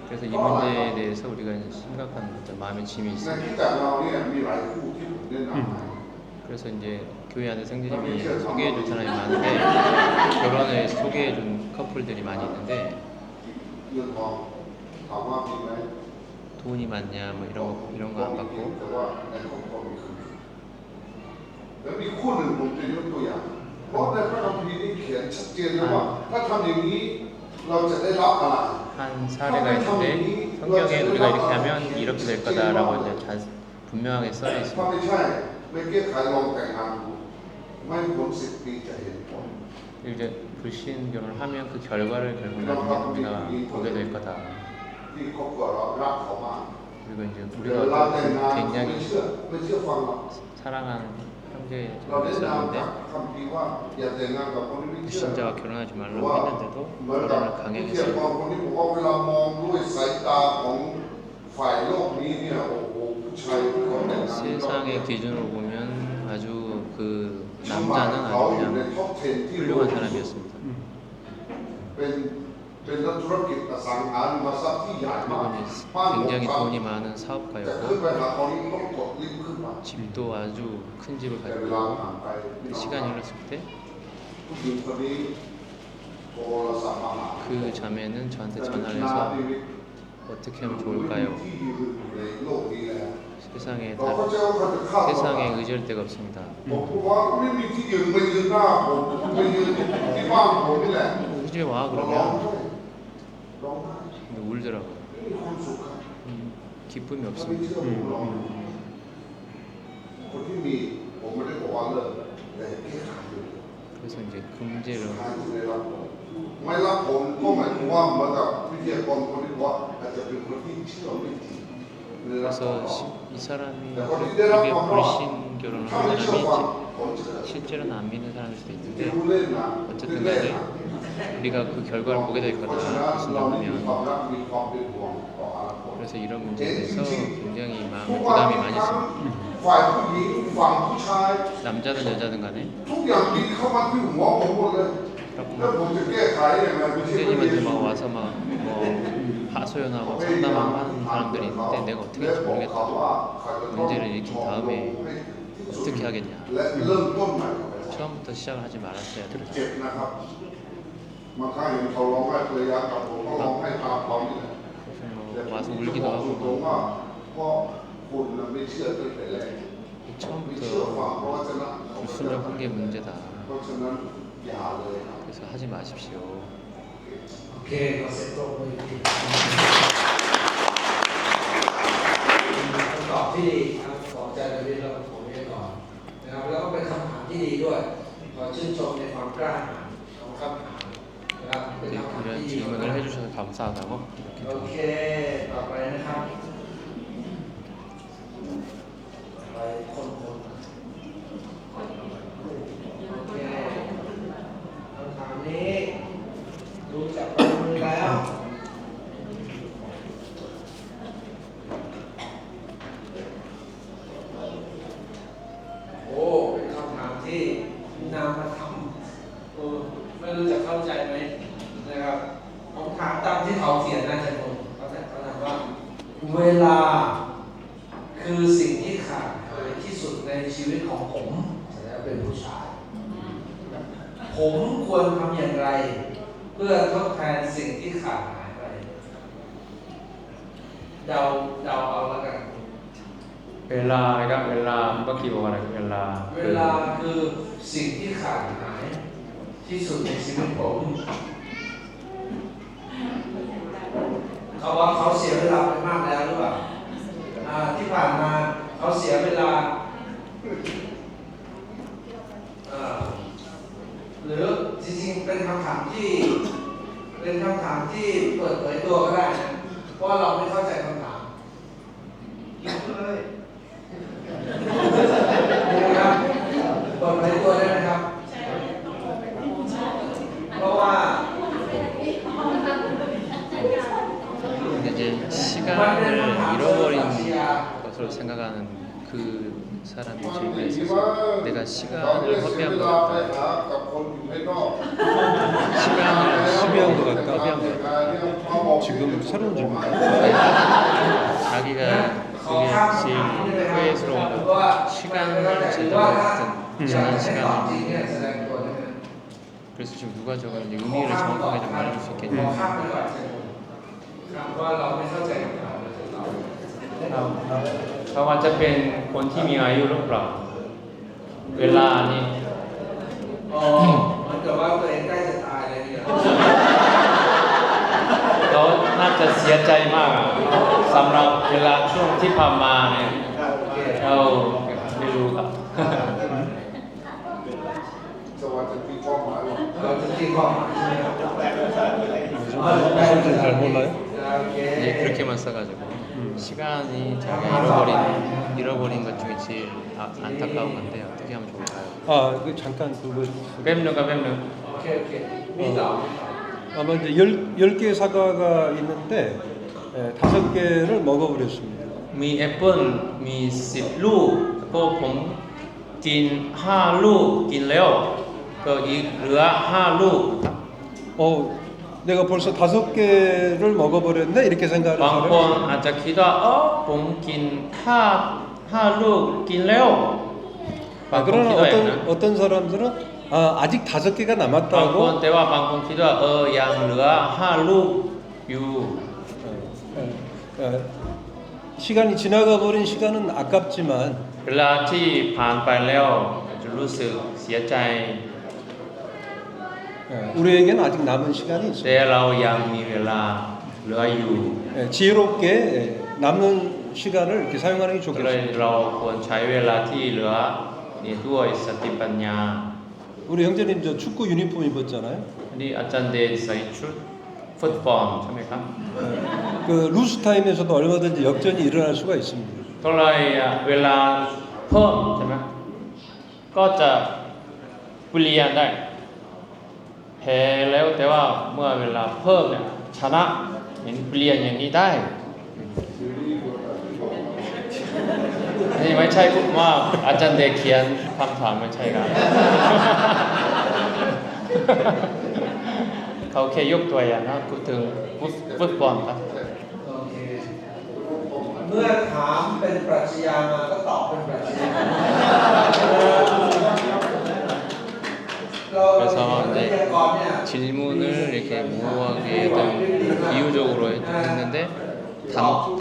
그래서 이 문제에 대해서 우리가 이제 심각한 어떤 마음의 짐이 있습니다. 그래서 이제 교회 안에 성도님이 소개해준 사람이 많은데 결혼을 소개해준 커플들이 많이 있는데 돈이 많냐 뭐 이런 거 안 받고 แล้วมีคู่หนึ่งผมจะยกตัวอย่างเพราะในพระคัมภีร์นี่เขียนชัดเจนเลยว่าถ้าทำอย่างนี้เราจะได้รับอะไร 한 사례가 있는데 성경에 우리가 이렇게 하면 이렇게 될 거다라고 이제 분명하게 써 ถ้า 있습니다. ไม่ใช่ไม่แก้ไขลองแต่งงานดูไม่พ้น10 ปีจะเห็นผล 이제 불신 결혼을 하면 그 결과를 결국 나중에 우리가 보게 될 거다. ที่ครอบครัวเรารักเขามาก 그리고 이제 เวลา 우리가 แต่งงานเขา 굉장히 ไม่เชื่อฟังเรา 사랑하는 เรา 형제가 ได้นำ 있었는데 จากคัมภีร์ว่าอย่าแต่งงานกับคนที่ไม่เชื่อ 불신자와 결혼하지 เพราะ 말라고 ว่า 했는데도 เหมือนกับ 결혼을 วิท 강행했어요. ยากรคนนี้บอกว่าเวลามองด้วยสายตาของฝ่ายโลกนี้เนี่ยโอ้โหผู้ชายที่เขาแต่งงาน 세상의 기준으로 보면 아주 그 สมบัติ 남자는 เขา 아주 อยู่ใน 그냥 ท็อป 10 ที่รวย 훌륭한 사람이었습니다. เป็นนักธุรกิจอสังหาริมทรัพย์ที่ใหญ่มาก 그리고 이제 บ้านของ 굉장히 เขา 돈이 많은 จะขึ้น 사업가였고 ไปหาเขานี่ต้องกดลิฟต์ขึ้นมา 집도 아주 큰 집을 แต่เว 가지고 ลาผ่านไปพี่น้อง 시간이 흘렀을 때 ผู้หญิงคนนี้โทรศัพท์มาหา 그 자매는 저한테 แต่ 전화를 นา 해서 ทีวิต 어떻게 하면 좋을까요? ที่ยืนอยู่ในโลกนี้แล้ว 세상에 เราก็ 다른 เจอเขาจะฆ่าเรา 세상에 의지할 데가 없습니다. ผมบอกว่าไม่มีที่ยืนไปยืนหน้าผมไปยืนที่บ้านผมนี่แหละ 우리 집에 와 เราร้อง 그러면 ไห้ร้องไห้ 근데 울더라고요. ไม่มีความสุขครับ 기쁨이 ถ้าไม่ 없습니다. เชื่อผมลองคนที่มีผมไม่ได้บอกว่าเลิกแต่แค่ขาดอยู่ 그래서 이제 금제를 ขาดอยู่ในรับผมไม่รับผมก็หมายความว่าเหมือนกับวิทยากรคนนี้บอกว่าอาจจะเป็นคนที่เชื่อไม่จริงในรับผม 그래서 이 사람이 แต่คนที่ได้รับ 이게 ความรอด 불신 결혼을 ถ้าไม่ 한 เชื่อฟัง 사람이 ผมเชื่อ 실제로는 안 믿는 사람일 수도 ที่ 있는데 รู้เล่นนะ 어쨌든 เล่น 간에 นะ 우리가 그 결과를 보게 될 เพ 거다 ราะฉะนั้น 무슨 เราไม่มีความ 말이냐면 รักมีความเป็นห่วงต่ออนาคต 그래서 이런 문제에 대해서 굉장히 ทุ 마음에 กวัน 부담이 นี้ 많이 ทั้ง 있습니다. ฝ่ายผู้หญิงฝั่งผู้ชาย 남자든 여자든 간에 ทุกอย่างดีเข้ามาที่หัวผมหมดเลย แล้วผมจะแก้ไขยังไงไม่ใช่ว่าเย 선생님한테 ซู 막 와서 막 뭐 하소연하고 상담하고 하는 사람들이 있는데 내가 어떻게 할지 모르겠다. 문제를 일으킨 다음에 어떻게 하겠냐. และเริ่มต้นใหม่กับไป 처음부터 시작을 하지 말았어야 เจ็ 되겠다. บนะครับบางครั้งเห็นเขาร้องไห้ภรรยากับผมก็ร้องไห้ตามเขานี่แหละ 그래서 แต่ 뭐 ผม 와서 จะ 울기도 บอกตรงๆ 하고 ว่าเพราะคุณน่ะไม่เชื่อตั้งแต่แรกไม่เชื่อฟัง 처음부터 เพราะว่าฉะนั้น 불순종한 게 문제다. เพราะฉะนั้นอย่าเลยครับ 그래서 하지 마십시오. โอเคขอเสร็จตรงมือทีคำตอบที่ดีครับของอาจารย์ดาวิดแล้วก็ผมเองก่อนนะครับแล้วก็เป็นคำถามที่ดีด้วยขอชื่นชมในความกล้าหาญของคำถามนะครับเป็น 네, คำถาม 이런 ที่ดี 질문을 해주셔서 감사하다고 โอ 이렇게 เค ต่อไปนะครับไปคนโอเคคำถามนี้ดูจากข้อมูลแล้วโอ้เป็นคำถามที่นำมาทำไม่รู้จะเข้าใจไหมนะครับผมถามตามที่เขาเขียนนะอาจารย์พงศ์เขาถามว่า เวลาคือสิ่งที่ขาดหายที่สุดในชีวิตของผมแสดงว่าเป็นผู้ชาย ผมควรทำอย่างไร เพื่อทดแทนสิ่งที่ขาดหายไป เดาเอาแล้วกัน เวลานะครับเวลาเมื่อกี้บอกว่าอะไรเวลา เวลาคือสิ่งที่ขาดหายที่สุดในชีวิตผมเขาว่าเขาเสียเวลาไปมากแล้วหรือเปล่าที่ผ่านมาเขาเสียเวลาหรือจริงๆเป็นคำถามที่เปิดเผยตัวก็ได้นะเพราะเราไม่เข้าใจคำถามเลยนะครับเปิดเผยตัวได้ไหมครับเพราะว่า 이제 시간을 잃어버린 것으로 생각하는 그 사람이 주위에 있어서 내가 시간을 허비한 것 같다. 허비한 것 같다. 허비한 것 같다. 지금 새로운 질문. 자기가 그게 제일 후회스러운 것 시간을 제대로 어떤 지난 시간을 그래서 지금 누가 적었는지 의미를 정확하게 좀 말해줄 수 있겠냐. ว่าเราไม่เข้าใจคำถามเลยเรา เขาอาจจะเป็นคนที่มีอายุหรือเปล่าเวลานี่ มันกับว่าตัวเองใกล้จะตายเลยเนี่ย เขาน่าจะเสียใจมากสำหรับเวลาช่วงที่ผ่านมาเนี่ยเราไม่รู้ครับ เราจะตีความหมายใช่ไหมครับ 무슨 잘 몰라요? 네, 그렇게만 써가지고 시간이 자기가 잃어버린 것 중에 제일 안타까운 건데 어떻게 하면 좋을까요? 그 잠깐 그거. 뱀누가 โอเคมีต่อ 아마 이제 10개의 사과가 있는데 5개를 먹어버렸습니다. มีแอปเปิ้ลมี10ลูกแล้วก็ผมกิน5ลูกกินแล้วก็อีกเหลือ5ลูก 내가 벌써 5개를 먹어버렸네 이렇게 생각하는 บางคน 사람이 อาจจะคิดว่าผมกิน5ลูกกินแล้วบางคน 그러나 คิดว่าอย่างนั้น 어떤 사람들은 아직 5개가 บางคน 남았다고 แต่ว่าบางคนคิดว่ายังเหลือ5ลูกอยู่ 시간이 지나가 버린 시간은 아깝지만 เวลาที่ผ่านไปแล้วจะรู้สึกเสียใจ 우리에게는 아직 남은 시간이 แต่ 있습니다. เรายังมีเวลาเหลืออยู่ 지혜롭게 남는 시간을 이렇게 사용하는 게 ก็เลย 좋겠습니다. เราควรใช้เวลาที่เหลือนี่ด้วยสติปัญญา 우리 형제님 저 축구 유니폼 입었잖아요. อันนี้อาจารย์เดชใส่ชุดฟุตบอลใช่ไหมครับ 그 루스 타임에서도 얼마든지 역전이 일어날 수가 있습니다. ก็เลยเวลาเพิ่มใช่ไหมก็จะเปลี่ยนได้แพ้แล้วแต่ว่าเมื่อเวลาเพิ่มเนี่ยชนะเห็นเปลี่ยนอย่างนี้ได้นี่ไม่ใช่พูดว่าอาจารย์เดชเขียนคำถามไม่ใช่ครับ เขาแค่ยกตัวอย่างนะพูดถึงฟุตบอลครับ โอเคเมื่อถามเป็นปรัชญามาก็ตอบเป็นปรัชญา 그래서 이제 질문을 이렇게 모호하게든 비유적으로 했는데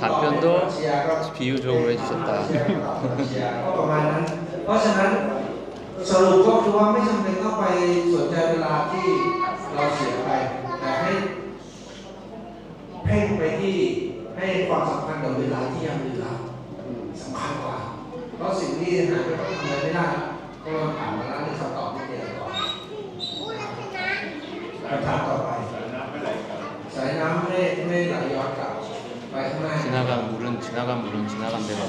답변도 비유적으로 해주셨다. ประมาณนั้นเพราะฉะนั้นสรุปก็คือว่าไม่จำเป็นต้องไปสนใจเวลาที่เราเสียไปแต่ให้เพ่งไปที่ให้ความสำคัญกับเวลาที่ยังเหลือสำคัญกว่าเพราะสิ่งที่หายไปก็ทำอะไรไม่ได้ก็ผ่านมาแล้วในคำตอบที่เดียวก่อนคำถามต่อไปสายน้ำไม่ไหลย้อนกลับไปข้างหน้า 지나간 물은 지나간 대로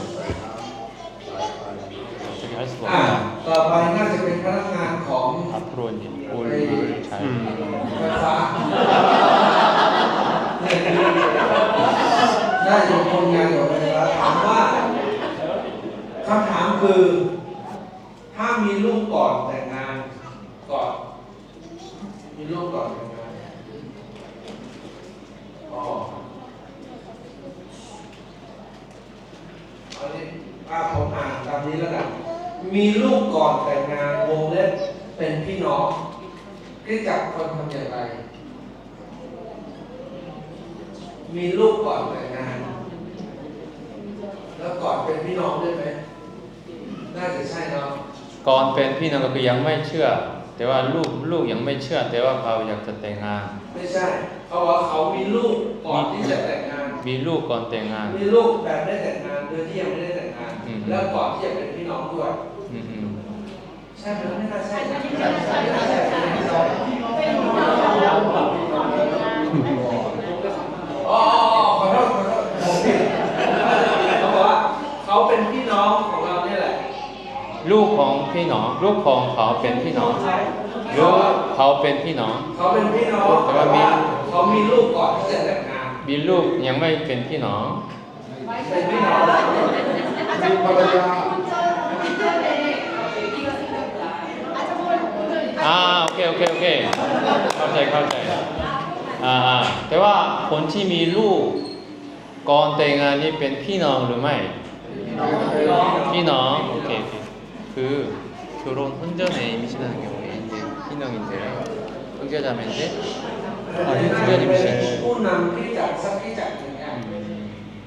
어떻게 할 수가 ต่อ 없다. ไปน่าจะเป็นพนักงานของ 앞으로 이제 올 물을 잘 ไฟฟ้าได้อยู่คนงานอยู่ไฟฟ้าถามว่าคำถามคือถ้ามีลูกก่อนแต่งงานก่อนมีลูกก่อนแต่งงานอันนี้ผมอ่านตามนี้แล้วกันมีลูกก่อนแต่งงานวงเล็บเป็นพี่น้องคริสตจักรคนทำอย่างไรมีลูกก่อนแต่งงาน แล้วก่อนเป็นพี่น้องได้ไหมน่าจะใช่เนาะ ก่อนเป็นพี่น้องก็คือยังไม่เชื่อ แต่ว่าลูกยังไม่เชื่อ แต่ว่าเขาอยากจะแต่งงาน ไม่ใช่เขาบอกเขามีลูกก่อนที่จะแต่งงาน มีลูกก่อนแต่งงาน มีลูกแบบได้แต่งงานโดยที่ยังไม่ได้แต่งงาน อืม แล้วก่อนที่จะเป็นพี่น้องด้วย อืม ใช่ไหมไม่น่าใช่นะ อ๋อขอโทษผมผิดเขาบอกว่าเขาเป็นพี่น้องของเราเนี่ยแหละ ลูกของพี่น้องลูกของเขาเป็นพี่น้องหรือเขาเป็นพี่น้อง เขาเป็นพี่น้อง แต่ แต่ ว่ามี ว่าเขามีลูกก่อนที่จะแต่งงาน มีลูกยังไม่เป็นพี่น้อง เป็นพี่น้อง มีภรรยา โอเคเข้าใจแต่ว่าคนที่มีลูกก่อนแต่งงานนี่เป็นพี่น้องหรือไม่ พี่น้องโอเค그 결혼 혼전에 임신하는 경우에 이제 희명인데 형제자매인데 ผู้นำที่จัดสักที่จัดอย่างเงี้ย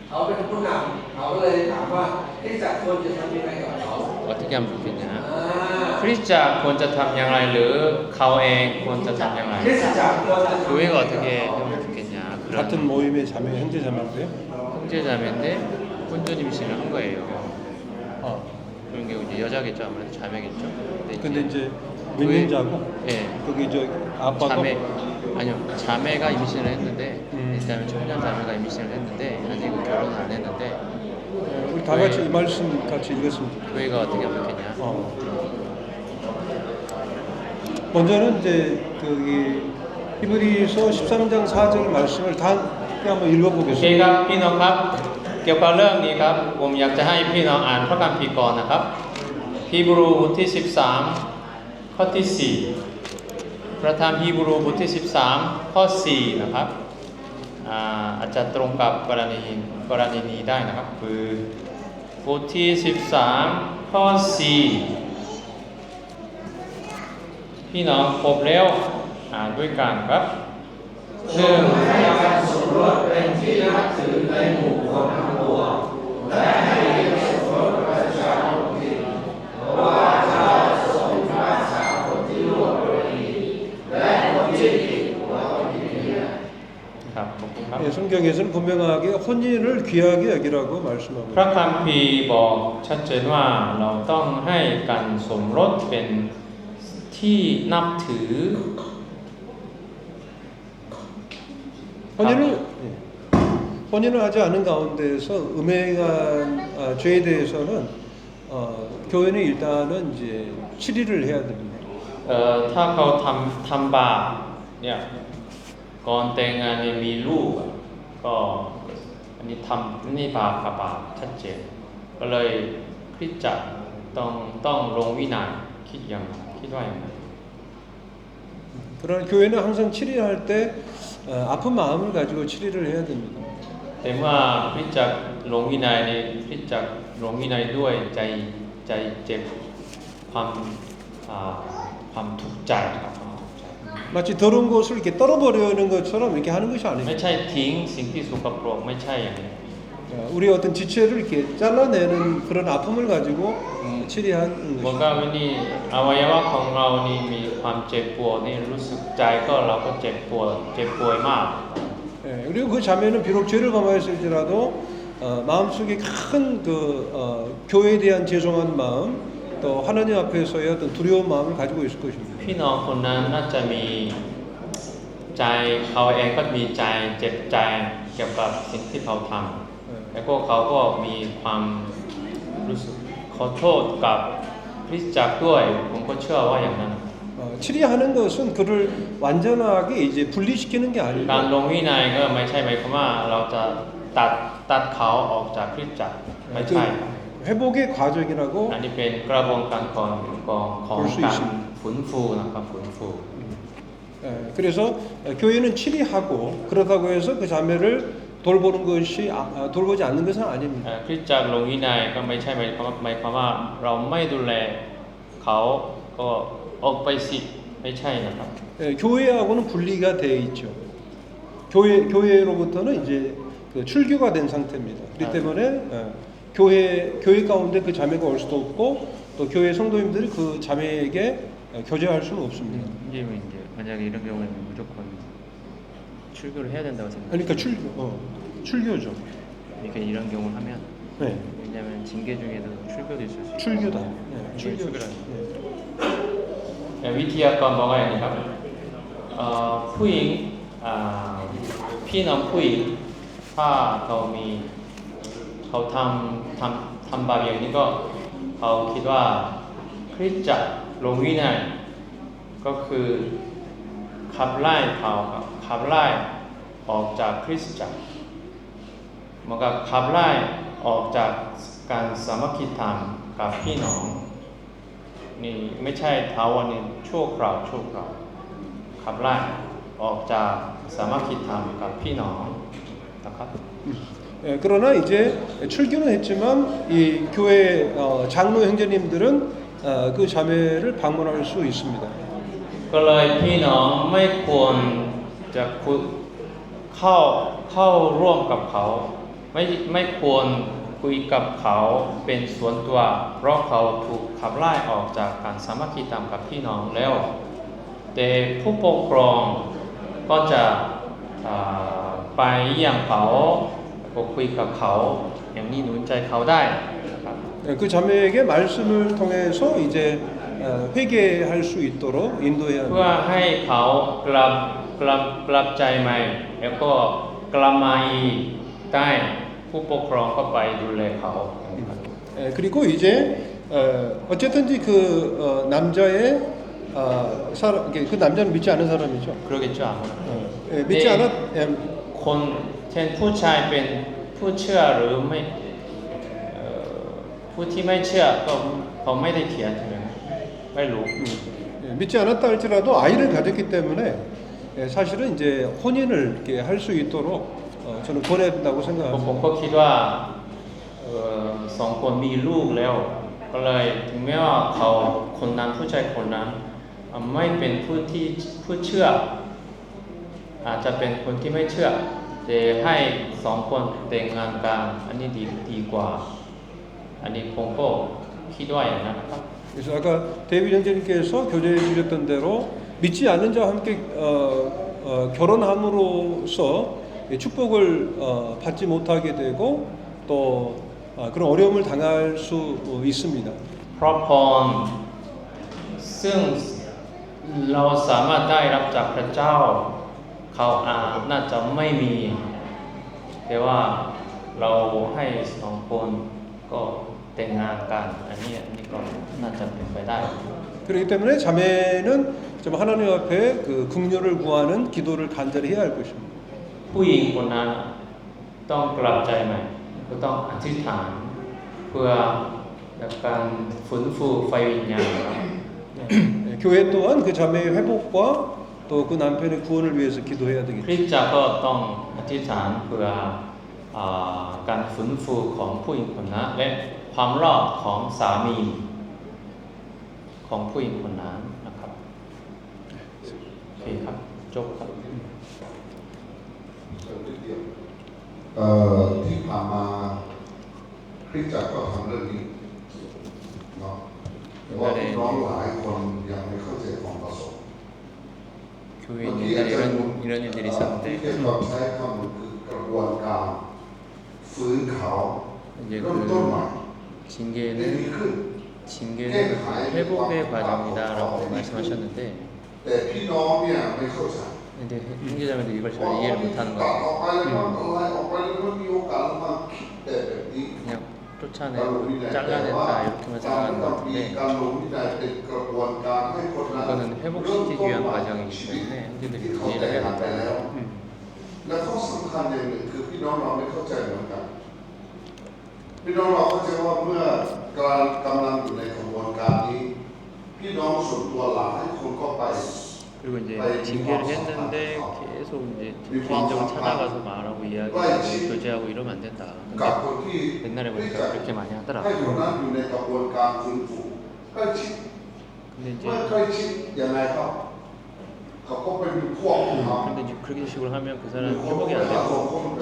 เขาเป็นผู้นำเขาเลยถามว่าที่จัดควรจะทำยังไงกับเขา 어떻게 하면 좋겠냐 อ่า 크리스자ควรจะทำอย่างไรหรือเขาเองควรจะทำอย่างไร คริสตจักรควรจะทำ 교회가 어떻게 하면 좋겠냐 그런 같은 모임의 자매 형제 자매인데요. 형제자매인데 혼전 임신을 한 거예요 어. 그런 경우 이제 여자겠죠 아무래도 자매겠죠 근데 이제 민민자고 예 거기 저 아빠가 아니요 자매가 임신을 했는데 일단 청년 자매가 임신을 했는데 아직은 결혼을 안 했는데 우리 다 같이 이 말씀 같이 읽었으면 좋겠어요. 교회가 어떻게 하면 좋겠냐 먼저는 이제 거기 히브리서 13장 4절 말씀을 다 함께 한번 โอเค 읽어보겠습니다. ครับพี่น้องครับเกี่ยวกับเรื่องนี้ครับผมอยากจะให้พี่น้องอ่านพระคัมภีร์ก่อนนะครับฮีบรูบทที่ 13 ข้อที่ 4 พระธรรมฮีบรูบทที่ 13 ข้อ 4 นะครับอาจจะตรงกับกรณีนี้ได้นะครับคือบทที่ 13 ข้อ 4 พี่น้องพบแล้วอ่านด้วยกันครับหนึ่ง การสมรสเป็นที่นับถือในหมู่คนทั้งปวงและให้สมรสประชาชนผิดเพราะว่าจะทรงพิพากษาคนที่ร่วมกรณีและคนที่ผิดหัวคนที่เมีย ครับขอบคุณครับ 예, 성경에서는 분명하게 혼인을 귀하게 여기라고 พระ 말씀합니다. คัมภีร์บอกชัดเจนว่าเราต้องให้การสมรสเป็นที่นับถือ 혼인을 하지 않은 가운데서 음행한 죄에 대해서는 교회는 일단은 이제 치리를 해야 됩니다. ถ้าเขาทำบาปเนี่ยก่อนแต่งงานเนี่ยมีลูกก็อันนี้นี่บาปกับบาปชัดเจนก็เลยคริสตจักรต้องลงวินัยคิดว่าอย่างไร 그러나 교회는 항상 치리할 때 아픈 마음을 가지고 치리를 해야 됩니다. แต่เมื่อคริสตจักรลงวินัยเนี่ยคริสตจักรลงวินัยด้วยใจเจ็บความทุกข์ใจครับ 마치 더러운 것을 이렇게 떨어버리는 것처럼 이렇게 하는 것이 ไม่ 아닙니다. ใช่ทิ้งสิ่งที่สกปรกไม่ใช่อย่างนี้ 우리 어떤 지체를 이렇게 잘라내는 그런 아픔을 가지고 치리한 บอก 것입니다. ว่าวันนี้อวัยวะของเรานี่มีความเจ็บปวดนี่รู้สึกใจก็เราก็เจ็บป่วยมาก 그리고 그 자매는 비록 죄를 범하였을지라도 마음속에 큰 교회에 대한 죄송한 마음 또 하나님 앞에서의 어떤 두려운 마음을 가지고 있을 것입니다. พี่น้องคนนั้นน่าจะมีใจเขาเองก็มีใจเจ็บใจเกี่ยวกับสิ่งที่เขาทำแล้วก็เขาก็มีความรู้สึกขอโทษกับคริสตจักรด้วยผมก็เชื่อว่าอย่างนั้น 치리하는 것은 그를 완전하게 이제 분리시키는 게 การ 아니고 ลงวินัยก็ไม่ใช่หมายความว่าเราจะตัดเขาออกจากคริสตจักรไม่ใช่ 회복의 과정이라고 อันนี้เป็นกระบวนการของการฟื้นฟูนะครับฟื้นฟู 그래서 교회는 치리하고 그렇다고 해서 그 자매를 돌보는 것이 돌보지 않는 것은 아닙니다. คริสตจักรลงวินัยก็ไม่ใช่หมายความว่าเราไม่ดูแลเขาก็ออกไปสิไม่ใช่นะครับ 교회하고는 분리가 되어 있죠. 교회로부터는 이제 그 출교가 된 상태입니다. 그렇기 때문에 교회 가운데 그 자매가 올 수도 없고 또 교회 성도님들이 그 자매에게 교제할 수는 없습니다. 선생님은 이제 만약에 이런 경우에는 무조건 출교를 해야 된다고 생각해요. 그러니까 출교죠. 그러니까 이런 경우를 하면 네. 왜냐하면 징계 중에도 출교도 있을 수 있어요. 출교다. 출교라. 네. วิทยากรบอกว่าอย่างนี้ครับผู้หญิงพี่น้องผู้หญิงถ้าเขาทำบาปอย่างนี้ก็เขาคิดว่าคริสตจักรลงวินัยก็คือขับไล่เขาขับไล่ออกจากคริสตจักรเหมือนกับขับไล่ออกจากการสามัคคีธรรมกับพี่น้องนี่ไม่ใช่ถาวรนี่ชั่วคราวขับไล่ออกจากสามัคคีธรรมกับพี่น้องนะครับ 그러나 이제 출교는 했지만 이 교회 장로 형제님들은 그 자매를 방문할 수 있습니다. ก็เลยพี่น้องไม่ควรจะเข้าร่วมกับเขาไม่ควรคุยกับเขาเป็นส่วนตัวเพราะเขาถูกขับไล่ออกจากการสามัคคีธรรมกับพี่น้องแล้วแต่ผู้ปกครองก็จะไปเยี่ยมเขาก็คุยกับเขาอย่างนี้หนุนใจเขาได้นะครับ 그 자매에게 말씀을 통해서 이제 회개할 수 있도록 인도해야 เพื่อ 합니다. ให้เขากลับใจใหม่แล้วก็กลับมาอีกได้ผู้ปกครองก็ไปดูแลเขา 그리고 이제 어쨌든지 그 남자의 그 남자는 믿지 않은 사람이죠. 그러겠죠 아무래도 믿지 않았 คนเช่นผู้ชายเป็นผู้เชื่อหรือไม่ผู้ที่ไม่เชื่อก็เขาไม่ได้เขียนใช่ไหมไม่รู้ 믿지 않았다 할지라도 아이를 가졌기 때문에 사실은 이제 혼인을 이렇게 할 수 있도록 저는 권해야 된다고 ผม 생각합니다. ก็คิดว่าสองคนมีลูกแล้วก็เลยถึงแม้ว่าเขาคนนั้นผู้ชายคนนั้นไม่เป็นผู้เชื่ออาจจะเป็นคนที่ไม่เชื่อแต่ให้สองคนแต่งงานกันอันนี้ดีกว่าอันนี้ผมก็คิดว่าอย่างนั้นครับ 그래서 아까 데이비 형제님께서 교제해 주셨던 대로 믿지 않는 자와 함께 결혼함으로써 축복을 받지 못하게 되고 또 그런 어려움을 당할 수 있습니다. เพราะพรซึ่งเราสามารถได้รับจากพระเจ้าเขาน่าจะไม่มีแต่ว่าเราให้สองคนก็แต่งงานกันอันนี้ก็น่าจะเป็นไปได้ 그렇기 때문에 자매는 좀 하나님 앞에 그 긍휼을 구하는 기도를 간절히 해야 할 것입니다. ผู้หญิงคนนั้นต้องกลับใจใหม่ก็ต้องอธิษฐานเพื่อการฟื้นฟูไฟวิญญาณ 교회 또한 그 자매의 회복과 또 그 남편의 구원을 위해서 기도해야 คริ 되겠죠. สตจักรก็ต้องอธิษฐานเพื่อการฟื้นฟูของผู้หญิงคนนั้นและความรอดของสามีของผู้หญิงคนนั้นนะครับโอเคครับจบครับ ที่ผ่านมาคริสตจักรก็ทำเรื่องนี้เนาะแต่ว่าพี่น้องหลายคนยังไม่เข้าใจความประสงค์ 교회에 เมื่อกี้ 옛날에 อาจารย์ 이런 일들이 ที่ 있었는데 เราใช้คำคือกระบวนการฟื้นเขา 이제 เริ่มต้นใหม่ 징계는 ได้ดีขึ้น 징계는 회복의 과정이다라고 말씀하셨는데 แต่พี่น้องเนี่ยไม่เข้าใจ 근데 형제자매도 이걸 잘 이해를 못하는 것 ตัด 같아요. ออกไปแล้วก็อะไรออกไปแล้วก็มีโอกาสมาคิดแต่แบบนี้ 그냥 쫓아내고 잘라낸다 이렇게만 การ 생각하는 것 มี 같은데 การลงวินัยเป็นกระบวนการให้คนนั้น 이거는 회복시키기 위한 과정이기 때문에 형제들이 ที่เขา 이해를 แต่ง 해야 งานไปแล้ว 된다. และข้อสำคัญอย่างหนึ่งคือพี่น้องเราไม่เข้าใจเหมือนกันพี่น้องเราเข้าใจว่าเมื่อกำลังอยู่ในกระบวนการนี้พี่น้องส่วนตัวหลายคนก็ไป 그리고 이제 징계를 했는데 계속 이제 개인적으로 찾아가서 말하고 이야기하고 교제하고 이러면 안 된다. กับคนที่ 근데 옛날에 보니까 그렇게 많이 ให้ 하더라고요. คนนั้นอยู่ในกระบวนการฟื้นฟูใกล้ชิด 근데 เมื่อ 이제 ใกล้ชิดยังไงครับ เขาก็เป็นพวกของเขา 근데 이제 그렇게 식으로 하면 그 사람이 회복이 안 되고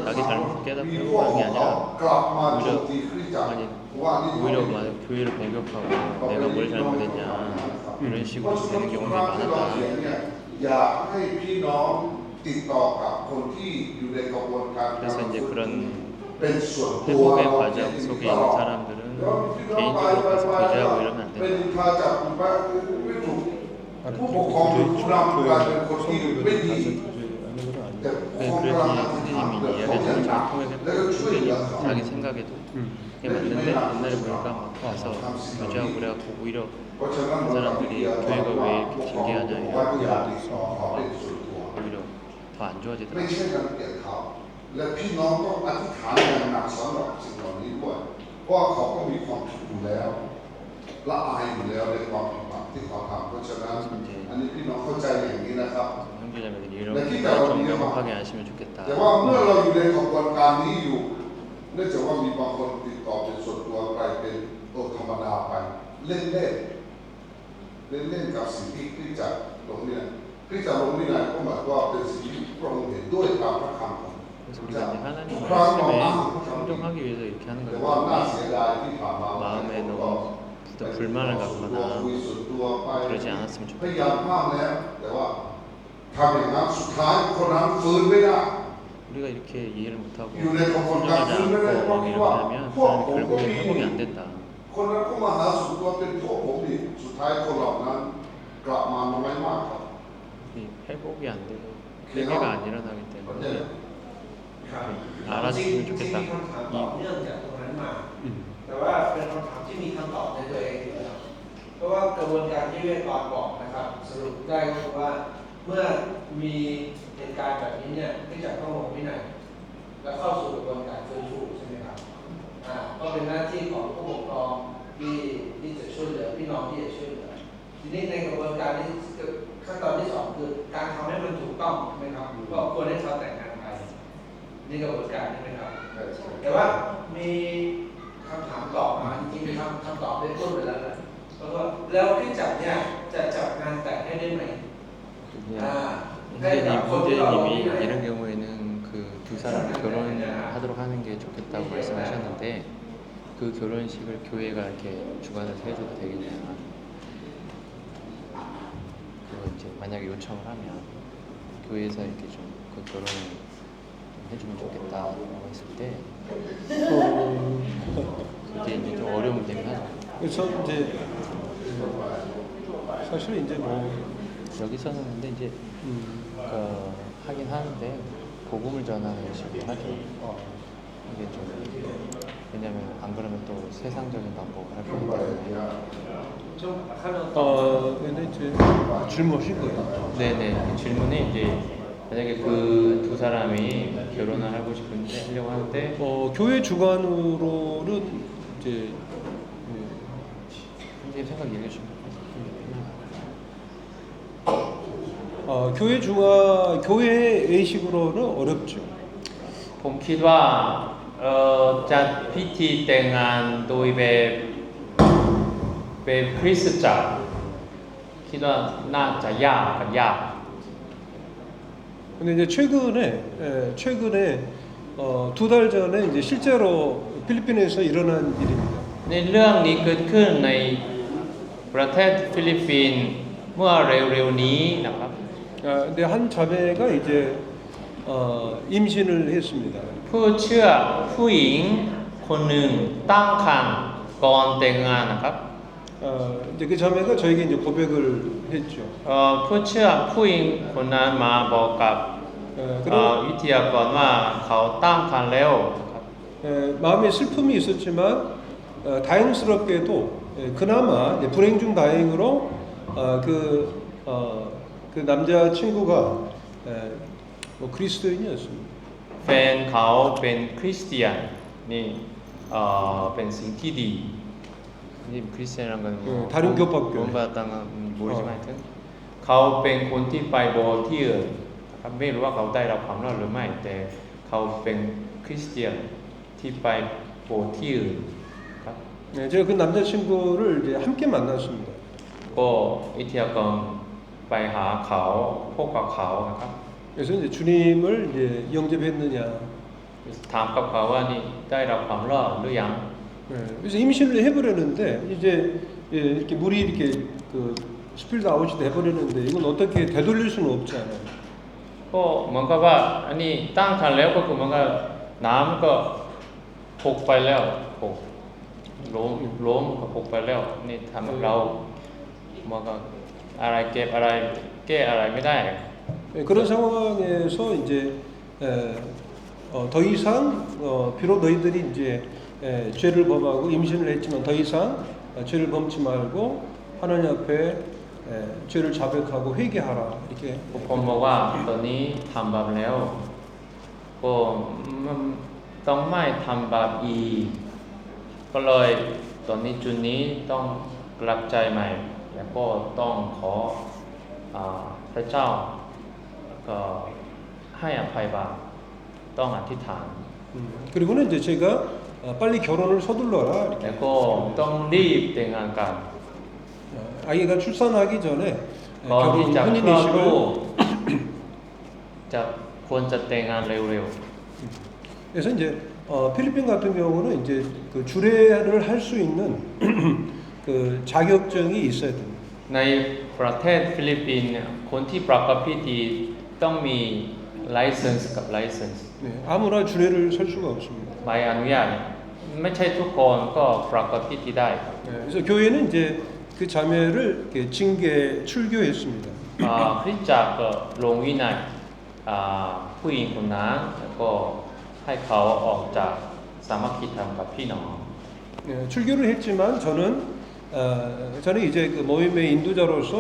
자기 잘못을 깨닫고 มีพวก 회복하는 ข 게 องเขา 아니라 กลับมาโจมตีคริสตจักร 아니 ว่านี่ 오히려 막 교회를 공격하고 내가 뭘 잘못했냐 이런 식으로 되는 경우들이 ที่เนี่ย 많았다. อยากให้พี่น้องติดต่อกับคนที่อยู่ในกระบวนการ 그래서 이제 그런 เป็นส่วนตัว 회복의 과정 속에 있는 사람들은 개인적으로 가서 교제하고 이러면 안 เป็น 된다. ทาจากคุณป้าไม่ถูกผู้ปกครองหรือผู้นำกลายเป็นคนที่ไม่ดี แต่ค 네, นกำลัง 그랬더니 ทำ 선생님이 เกิดเขา 이야기하는 อย่างหนัก 것을 แล้วก็ช่วยเหลื 통해서 อเขา 자기 생각에도 그게 맞는데 옛날에 보니까 막 와서 교제하고 그래갖고 오히려 เพราะฉะนั้น 그 사람들이 교회가 왜 이렇게 징계하냐 ว่า 이런 อยากติดต่อเขาเป็นส่วนตัว 오히려 더 안 ไม่ 좋아지더라고요. ใช่การเกลียดเขา และพี่น้องต้องอธิษฐานอย่างหนักสำหรับสิ่งเหล่านี้ด้วยเพราะว่าเขาก็มีความผิดอยู่แล้วละอายอยู่แล้วในความผิดบาปที่เขาทำเพราะฉะนั้นอันนี้พี่น้องเข้าใจอย่างนี้นะครับ 형제자매들이 이런 네, 걸 그러니까 좀 우리가 명확하게 아시면 좋겠다. แต่ว่าเมื่อเราอยู่ในกระบวนการนี้อยู่เนื่องจากว่ามีบางคนติดต่อเป็นส่วนตัวกลายเป็นธรรมดาไปเล่นกับสิ่งที่คริสตจักรลงเนี่ยคริสตจักรลงนี่นะก็หมายความว่าเป็นสิ่งที่พระองค์เห็นด้วยตามพระคำของ 그래서 우리가 이제 하나님 ครั้งต่อ 말씀에 มา 순종하기 위해서 이렇게 하는 แต่ว่าน่า 거예요. เสียดายที่ผ่านมา 마음에 너무 또 불만을 갖거나 คุยส่วนตัวไป 그러지 않았으면 พยายาม 좋겠다. ห้ามแล้วแต่ว่าทำอย่างนั้นสุดท้ายคนนั้นฟื้นไม่ได้ 우리가 이렇게 이해를 못하고 유네 건강 순종하지 않고 순종을 막 이렇게 해보기와 하면 그 후원 사람이 결국에 공급이 회복이 안 된다. คนนั้นก็มาหาส่วนตัวเป็นพวกผมอีกสุดท้ายคนเหล่านั้นกลับมาน้อยมากครับ 이 회복이 안 되고 회개가 안 일어나기 ประเท 때문에 ศ ครับ 알아주시면 จริง 좋겠다. ๆมีคำถามต่อเนื่องจากตรงนั้นมา อืม แต่ว่าเป็นคำถามที่มีคำตอบในตัวเองอยู่แล้วเพราะว่ากระบวนการที่วิทยากรบอกนะครับ สรุปได้ก็คือว่าเมื่อมีเหตุการณ์แบบนี้เนี่ยที่จะต้องลงวินัยแล้วเข้าสู่กระบวนการฟื้นฟูใช่ไหมครับก็เป็นหน้าที่ของผู้ปกครองที่จะช่วยเหลือพี่น้องที่จะช่วยเหลือทีนี้ในกระบวนการนี้ขั้นตอนที่สองคือการทำให้มันถูกต้องใช่ไหมครับก็ควรให้เขาแต่งงานไปนี่กระบวนการใช่ไหมครับ แต่ว่ามีคำถามตอบมาจริงๆมีคำตอบได้พูดไปแล้วนะแล้วคริสตจักรเนี่ยจะจัดงานแต่งให้ได้ไหม 문제님이 이런 경우에는 그 두 사람이 결혼하도록 하는 게 좋겠다고 말씀하셨는데 그 결혼식을 교회가 이렇게 주관해서 해줘도 되겠냐? 그거 이제 만약에 요청을 하면 교회에서 이렇게 좀 그 결혼을 좀 해주면 좋겠다라고 했을 때 그게 이제 좀 어려운 문제긴 하죠. 그래서 이제 사실 이제 뭐 여기서는 근데 이제 하긴 하는데 복음을 전하는 식으로 하죠. 이게 좀 왜냐면 안 그러면 또 세상적인 방법을 할 거기 때문에. 좀 하면 근데 이제 질문하신 거예요. 네네 질문이 이제 만약에 그 두 사람이 결혼을 하고 싶은데 하려고 하는데 교회 주관으로는 이제 선생님 생각 얘기해 주시면 교회 외식으로는 어렵죠. ผมคิดว่าจัดพิธีแต่งงานโดยแบบคริสตจักรคิดว่าน่าจะยากกันยาก 근데 이제 최근에 두 달 전에 이제 실제로 필리핀에서 일어난 일입니다. ในเรื่องนี้เกิดขึ้นในประเทศฟิลิปปินส์เมื่อเร็วๆนี้นะครับ 근데 한 자매가 이제 임신을 했습니다. ผู้เชื่อผู้หญิงคนหนึ่งตั้งครรภ์ก่อนแต่งงานนะครับ 이제 그 자매가 저에게 이제 고백을 했죠. ผู้เชื่อผู้หญิงคนนั้นมาบอกกับวิทยากรว่าเขาตั้งครรภ์แล้วครับ 마음에 슬픔이 있었지만 다행스럽게도 그나마 이제 불행 중 다행으로 그 남자 친구가 뭐 그리스도인이었습니다. แฟนเขาเป็นคริสเตียนนี่เป็นสิ่งที่ดีนี่คริสเตียนกัน 다른 교법교. ผมว่าต่าง모르지만 하여튼 เขาเป็นคนที่ไปโบสถ์ที่อื่นนะครับไม่รู้ว่าเขาได้รับความรอดหรือไม่แต่เขาเป็นคริสเตียนที่ไปโบสถ์ที่อื่นครับ 제가 그 남자 친구를 이제 함께 만났습니다. ก็วิทยากร ไปหาเขาพบกับเขานะครับ 그래서 이제 주님을 이제 영접했느냐. ถามกับเขาว่านี่ได้รับความรอดหรือยัง 예, 그래서 임신을 해버렸는데 이제 예, 이렇게 물이 이렇게 그 스필드 아웃이 돼버렸는데 이건 어떻게 되돌릴 수는 없잖아요. ก็เหมือนกับว่าอันนี้ตั้งครรภ์แล้วก็คือเหมือนกับน้ำก็หกไปแล้วหกล้มก็หกไปแล้วนี่ทำให้เราเหมือนกับอะไรเก็บอะไรแก้อะไรไม่ได้ 예, 그런 상황에서 이제 더 이상 비록 너희들이 이제 죄를 범하고 임신을 했지만 더 이상 죄를 범치 말고 하나님 앞에 죄를 자백하고 회개하라 이렇게. ผมบอกว่าตอนนี้ทำบาปแล้วก็มันต้องไม่ทำบาปอีกก็เลยตอนนี้จุดนี้ต้องกลับใจใหม่แล้วก็ต้องขอพระเจ้าก็ให้อภัยบาปต้องอธิษฐาน 그리고는 이제 제가 빨리 결혼을 서둘러라 이렇게. แล้วก็ต้องรีบแต่งงานกัน 아이가 출산하기 전에 ก่อนที่ 결혼 จะคลอด 혼인이식을 ลูกจะควรจะแต่งงานเร็ว 그래서 이제 필리핀 같은 경우는 이제 그 주례를 할 수 있는 그 자격증이 있어야 됩니다. ๆในประเทศฟิลิปปินส์เนี่ยคนที่ประกอบพิธีต้องมี license กับ license 네, 아무나 주례를 설 수가 없습니다. ใบอนุญาตเนี่ยไม่ใช่ทุกคนก็ประกอบพิธีได้ครับ 네, 그래서 교회는 이제 그 자매를 이렇게 징계 출교했습니다. คริสตจักรก็ลงวินัยผู้หญิงคนนั้นแล้วก็ให้เขาออกจากสามัคคีธรรมกับพี่น้อง 네, 출교를 했지만 저는 이제 그 모임의 인도자로서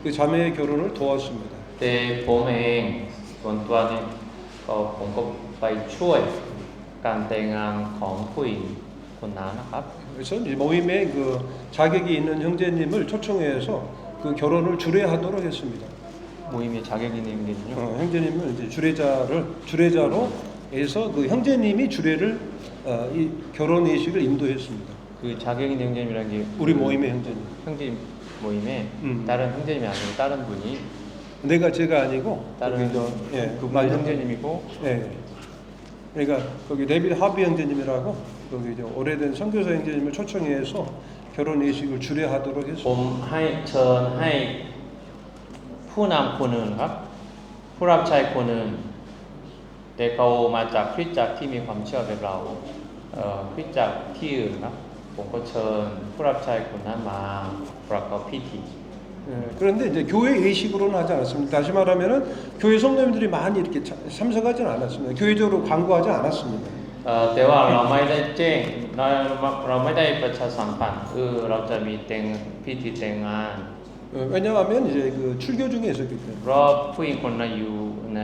그 자매의 결혼을 도왔습니다. แต่ผมเองส่วนตัวเนี่ยก็ผมก็ไปช่วยการแต่งงานของผู้หญิงคนนั้นนะครับ 그래서 이제 모임에 그 자격이 있는 형제님을 초청해서 그 결혼을 주례하도록 했습니다. 모임에 자격이 있는 게요. 형제님을 이제 주례자로 해서 그 형제님이 주례를 이 결혼 예식을 인도했습니다. 그 자격 있는 형제님이라는 게 우리 모임의 형제님. 형제 모임에 다른 형제님이 아니고 다른 분이 제가 아니고 다른 예, 그분 형제님이고 예. 그러니까 거기 데이비드 하비 형제님이라고 거기 이제 오래된 선교사 형제님을 초청해서 결혼 예식을 주례하도록 ผม 했습니다. ให้เชิญให้ผู้นำคนหนึ่งครับ ผู้รับใช้คนหนึ่งแต่เขามาจากคริสตจักรที่มีความเชื่อแบบเราคริสตจักรที่อื่นครับผมก็เชิญผู้รับใช้คนนั้นมาประกอบพิธี 예, 그런데 이제 교회 예식으로는 하지 않았습니다. 다시 말하면은 교회 성도님들이 많이 이렇게 참석하지는 않았습니다. 교회적으로 광고하지 않았습니다. แต่ว่าเราไม่ได้แจ้งเราไม่ได้ประชาสัมพันธ์เราจะมีแต่งพิธีแต่งงาน 왜냐하면 이제 그 출교 중에 있었기 때문에. เพราะผู้หญิงคนนั้นอยู่ใน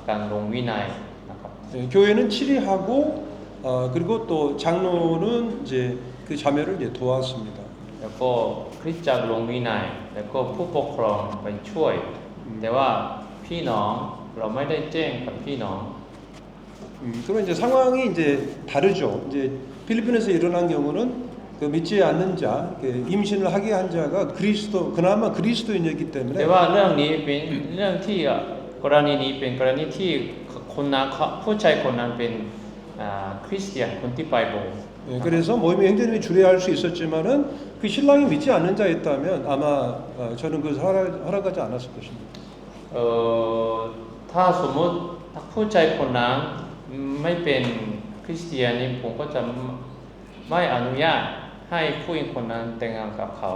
การลงวินัยนะครับ 예, 교회는 치리하고 그리고 또 장로는 이제 그 자매를 이제 도왔습니다. แล้วก็คริสตจักรลงวินัยแล้วก็ผู้ปกครองไปช่วย แต่ว่าพี่น้องเราไม่ได้แจ้งกับพี่น้อง 그러면 이제 상황이 이제 다르죠. 이제 필리핀에서 일어난 경우는 그 믿지 않는 자, 임신을 하게 한 자가 그나마 그리스도인이었기 แต่ 때문에 ว่าเรื่องนี้เป็นเรื่องที่กรณีนี้เป็นกรณีที่คนนั้นผู้ชายคนนั้นเป็นคริสเตียนคนที่ไปโบสถ์ 예, 그래서 모임의 형제님이 주례할 수 있었지만은 그 신랑이 믿지 않는 자였다면 아마 저는 그것을 허락하지 않았을 것입니다. ถ้าสมมติผู้ชายคนนั้นไม่เป็นคริสเตียนนี่ผมก็จะไม่อนุญาตให้ผู้หญิงคนนั้นแต่งงานกับเขา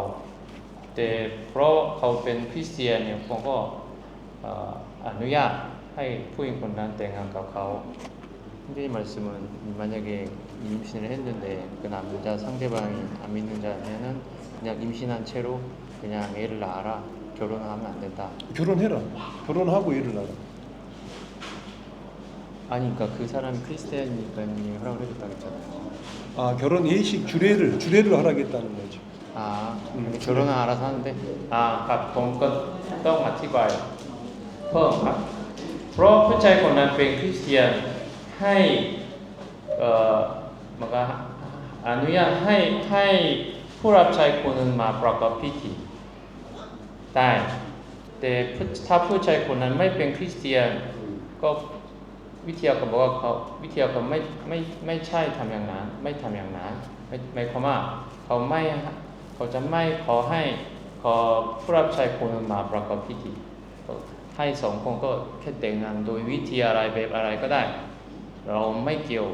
แต่เพราะเขาเป็นคริสเตียนเนี่ยผมก็อนุญาตให้ผู้หญิงคนนั้นแต่งงานกับเขาที่말씀은 만약에 임신을 했는데 그 남자 상대방이 안 믿는 자면은 그냥 임신한 채로 그냥 애를 낳아라 결혼하면 안 된다. 결혼해라. 결혼하고 일을 하라. 아니 그러니까 그 사람이 크리스티안이니까 허락을 해줬다고 했잖아요. 아 결혼 예식 주례를 허락했다는 거죠. 결혼은 알아서 하는데ครับผมก็ต้องอธิบายเพิ่มครับเพราะผู้ชายคนนั้นเป็นคริสเตียนให้มันก็อนุญาตให้ผู้รับใช้คนนึงมาประกอบพิธี ได้แต่ถ้าผู้ชายคนนั้นไม่เป็นคริสเตียนก็วิทยาก็บอกว่าเขาวิทยาก็ไม่ใช่ทำอย่างนั้นไม่ทำอย่างนั้นไม่ความว่าเขาจะไม่ขอให้ขอผู้รับใช้คนมาประกอบพิธีให้สองคนก็แค่แต่งงานโดยวิธีอะไรแบบอะไรก็ได้เราไม่เกี่ยว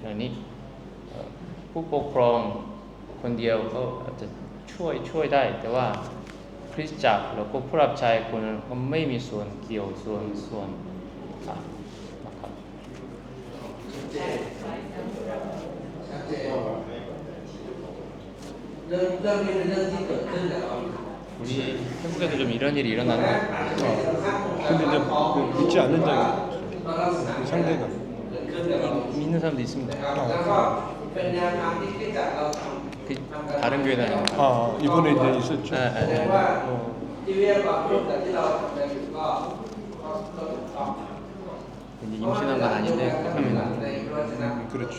อย่างนี้ผู้ปกครองคนเดียวก็อาจจะช่วยได้แต่ว่าคริสตจักรแล้วก็ผู้รับใช้คนนั้นก็ไม่มีส่วนเกี่ยวส่วนนะครับ ชัดเจนเรื่องนี้เป็นเรื่องที่เกิดขึ้นกับเรา 우리 태국에도 좀 이런 일이 일어나는 것 같아요. 근데 이제 믿지 않는 자가 상대가 믿는 사람도 있습니다. แล้วก็เป็นแนวทางที่คริสตจักรเราทำ 그 다른 교회 다니는 거. 아 이번에 이제 있었죠. แปลว่าที่เรียกว่ารูปแบบที่เราทำกันอยู่ก็ถูกต้อง 이제 임신한 건 아닌데 하면 ในพระวจนะ 그렇죠.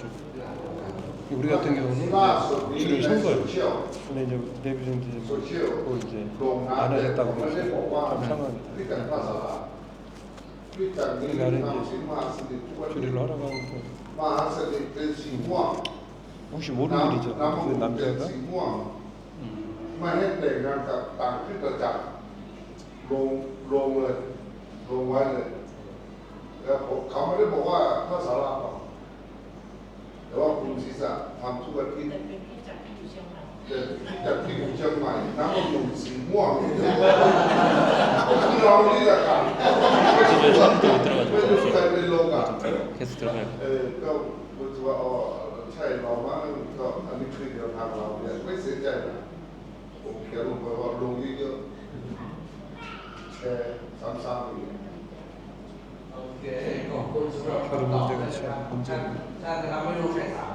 우리 같은 경우는 ล่าสุดนี้ 주를 ในโซ 선거예요. เชียล 근데 이제 데뷔전지 โซเชียล 또 이제 โรงงาน 안 เลย 하셨다고 ไม่ได้บอกว่า 좀 คริส 상황이 ตจักรพระสาราคริสตจักรนี้ทำสิ่งมหัศจรรย์ทุกวันนี้ 주례를 하라고 하니까 มหัศจรรย์เป็นสีม่วง 혹시 모르는 일이죠. น้ำ 그 มันเป็น 남자가 สีม่วงไม่ให้แต่งงานกับต่างคริสตจักรลงเลยลงไว้เลยแล้วเขาไม่ได้บอกว่าพระสาราหรอกแต่ว่าคุณศีรษะทำทุกอาทิตย์ เป็นที่จัดที่อยู่เชียงใหม่ จากที่อยู่เชียงใหม่น้ำมันอยู่สีม่วงเรานี่แหละครับ 집에 처음부터 못 ไม่รู้ใคร 들어가지고 เป็นโลกอ่ะ 계속 들어가요. ก็รู้สึกว่าอ๋อใช่เรามั้งก็อันนี้คือเดียวทางเราเนี่ยไม่เสียใจนะผมเขียนลงไปว่าลงเยอะๆแชร์ซ้ำๆอย่างเงี้ย โอเคขอบคุณสำหรับคำตอบนะครับท่านนะครับไม่รู้ใครถาม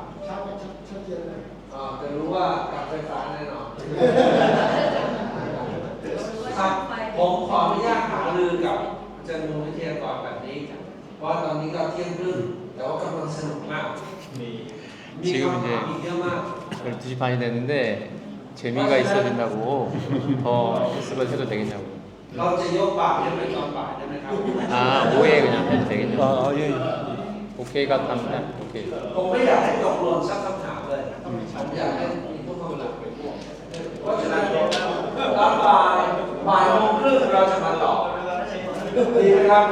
ชัดเจนเลยแต่รู้ว่าการไฟฟ้าแน่นอนครับผมขออนุญาตหารือกับอาจารย์นุวิทยากรแบบนี้เพราะตอนนี้ก็เที่ยงครึ่งแต่ว่ากำลังสนุกมากมีคำถามอีกเยอะมาก 12시 반이 됐는데 재미가 있어야 된다고 더 연습을 해도 되겠냐고. เราจะยกบ่ายให้เป็นตอนบ่ายได้ไหมครับ 아, 오해 그냥 해도 되겠냐고. 예. 오케이가 답니다. 오케이. ผมไม่อยากให้ตกหล่นสักคำถามเลยผมอยากให้มีทุกคำถามเพราะฉะนั้นตอนบ่ายโมงครึ่งเราจะมาตอบดีไหมครับ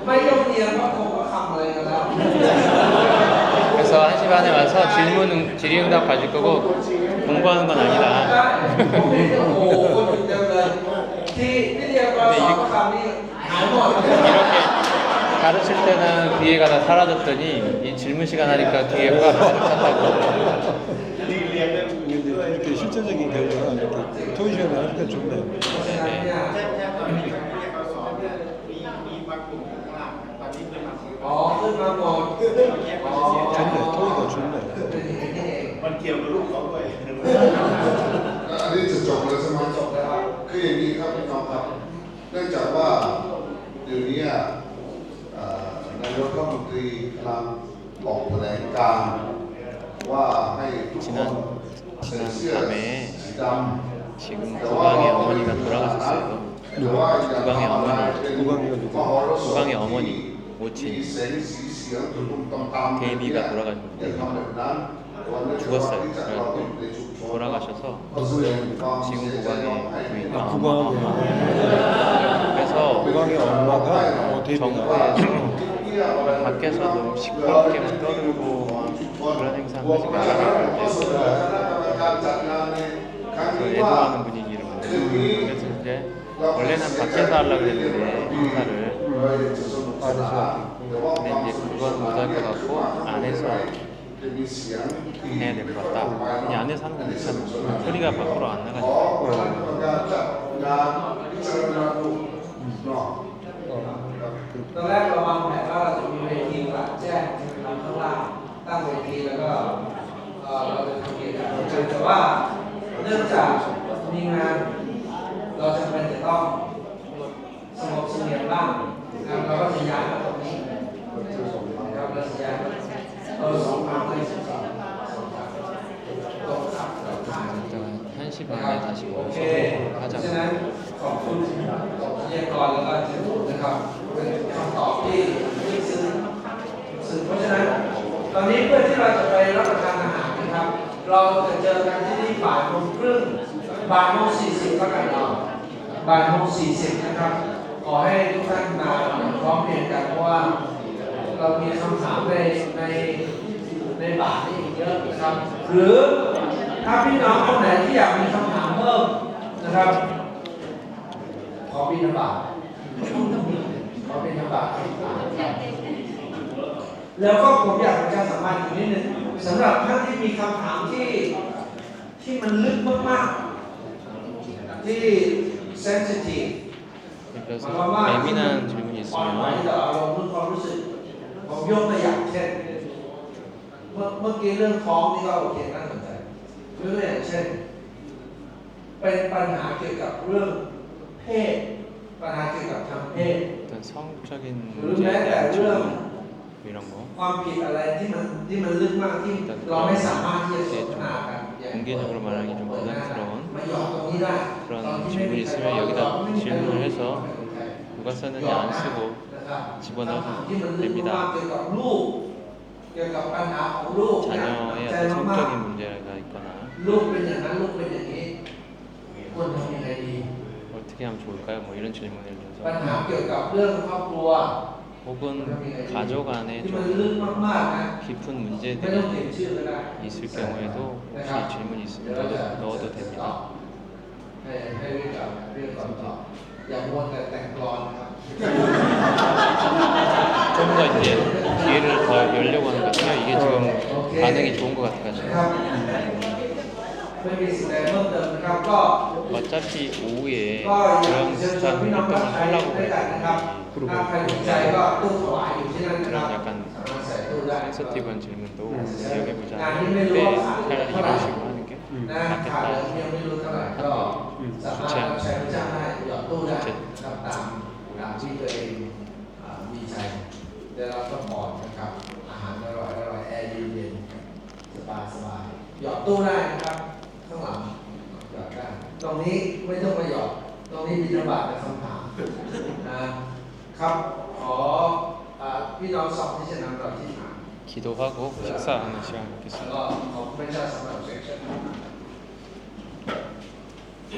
ไม่ต้องเรียนว่าคงก็คำอะไรกันแล้ว 그래서 1시 반에 와서 질의응답 가질 거고 공부하는 건 아니다. ผมเห็นโอ้โหคนอยู่เต็มเลยที่วิทยากรสอนคำนี้หายหมด 이렇게 가르칠 때는 뒤에가 다 사라졌더니 이 질문 시간 하니까 뒤에가 가득 찼다고. 이렇게 실제적인 결과가 이렇게 토의 시간에 하니까 좋네요. เพราะฉะนั้นเนี่ยอ๋อขึ้นมาหมดอ๋อ 좋네. 토의가 좋네. เป็นอย่างนี้เอง มันเกี่ยวกับลูกเขาด้วย อันนี้จะจบแล้วใช่ไหม จบแล้วครับ คืออย่างนี้ครับพี่น้องครับเนื่องจากว่าเดี๋ยวนี้นายกรัฐมนตรีกำลังออกแถลงการณ์ว่าให้ทุกคนใส่เสื้อสีดำ 지금 국왕의 어머니가 돌아가셨어요. 국왕의 어머니, 국왕의 어머니 모친 데이비가 돌아가셨는데 죽었어요. 그래가지고 돌아가셔서 지금 국왕의 부인, 국왕의 그래서 국왕의 엄마가 데뷔가 정부에서 밖에서 너무 시끄럽게 막 떠들고 그런 행사 하지 말라고 그래서 애도하는 분위기를 그래서 이제 원래는 밖에서 하려고 했는데 행사를 근데 이제 그건 못할 것 같고 안에서 해야 될 것 같다. 그냥 안에서 하는 건 괜찮아. 소리가 밖으로 안 나가니까. ตอนแรกเราวางแผนว่าเราจะมีเวทีกลางแจ้งทำข้างล่างตั้งเวทีแล้วก็เราจะทำกิจกรรมกันแต่ว่าเนื่องจากมีงานเราจำเป็นจะต้องสงบเสงี่ยมบ้างเราก็จะย้ายมาตรงนี้นะครับเราจะย้ายมา2,012ตรงครับ 일단 1시 반에 다시 모여서 นะครับเป็นคำตอบที่ลึกซึ้งเพราะฉะนั้นตอนนี้เพื่อที่เราจะไปรับประทานอาหารนะครับ เราจะเจอกันที่นี่บ่ายโมงครึ่งบ่ายโมง40แล้วกันเนาะบ่ายโมง40นะครับ ขอให้ทุกท่านมาพร้อมเพรียงกันเพราะว่าเรามีคำถามในบ่ายนี้อีกเยอะนะครับ หรือถ้าพี่น้องคนไหนที่อยากมีคำถามเพิ่มนะครับ ขอบิณฑบาตขอบิณฑบาตแล้วก็ผมอยากประชาสัมพันธ์อีกนิดนึงสำหรับท่านที่มีคำถามที่มันลึกมากๆที่ sensitive 그래서 หมายความว่า 예민한 질문이 อ่อนไหว 있으면 ต่ออารมณ์เรื่องความรู้สึกผมยกตัวอย่างเช่นเมื่อกี้เรื่องท้องนี่ก็โอเคน่าสนใจยกตัวอย่างเช่นเป็นปัญหาเกี่ยวกับเรื่องเพศปัญหาเกี่ยวกับทางเพศ 어떤 성적인 หรือ 문제에 แม้แต่ 대한 เรื่อง 질문 이런 거 ความผิดอะไรที่มันลึกมากที่เราไม่สามารถที่จะสนทนากัน 공개적으로 말하기 좀 มา 부담스러운 หยอกตรงนี้ได้ 그런 질문이 있으면 여기다 질문을 해서 누가 썼는지 안 쓰고 คำถามที่มันลึกมากเกี่ยวกับลูกเกี่ยวกับปัญหาของลูก 자녀의 ใจ 어떤 มาก 성적인 문제가 있거나 ลูกเป็นอย่างนั้นลูกเป็นอย่างนี้ควรทำยังไงดี 어떻게 하면 좋을까요? 뭐 이런 질문을 ปัญ 줘서 หาเกี่ยวกับเรื่องครอบครัว 혹은 가족 안에 ที่มัน 좀 ลึกมากๆนะ 깊은 ไม่ต้อง 문제들이 เขียนชื่อก็ได้ 있을 경우에도 혹시 질문이 있으면 넣어도 됩니다. ให้เรื่องก่อนตอบอย่ามัวแต่แต่งกลอนนะครับ 좀 더 이제 기회를 더 열려고 하는 것 같아요. 이게 지금 반응이 좋은 것 นะครั 같아가지고 บไม่มีสิ่งใดเพิ่มเติมนะครับก็ 어차피 오후에 ก็อยาก 그런 เชิญชวน 비슷한 พี่น้องรับ 활동을 ใช้ 하려고 ด้วยกันนะครับ 그래요. ถ้าใครสนใจก็ตู้ถวายอยู่ที่นั่นนะครับ 그런 약간 สามารถใส่ตู้ได้ 센서티브한 질문도 여기보자 아, 힘내도 때 안 할 돼. 이런 식으로 하는 게 นะขาดเหลือ 낫겠다. ยังไม่รู้เท่าไหร่ก็สามารถรับใช้พระเจ้าได้หยอดตู้ได้นะครับตามที่ตัวเองมีใจได้รับสปอร์ตนะครับอาหารอร่อยแอร์เย็นๆสบายหยอดตู้ได้นะครับข้างหลังหยอดได้ตรงนี้ไม่ต้องมาหยอดตรงนี้บิณฑบาตเป็นคำถามนะครับขอพี่น้องสองที่จะนำเราที่ถาม 기도하고 식사하는 시간 แล้ว 갖겠습니다. ก็ขอบพระเจ้าสำหรับเซ็กชัน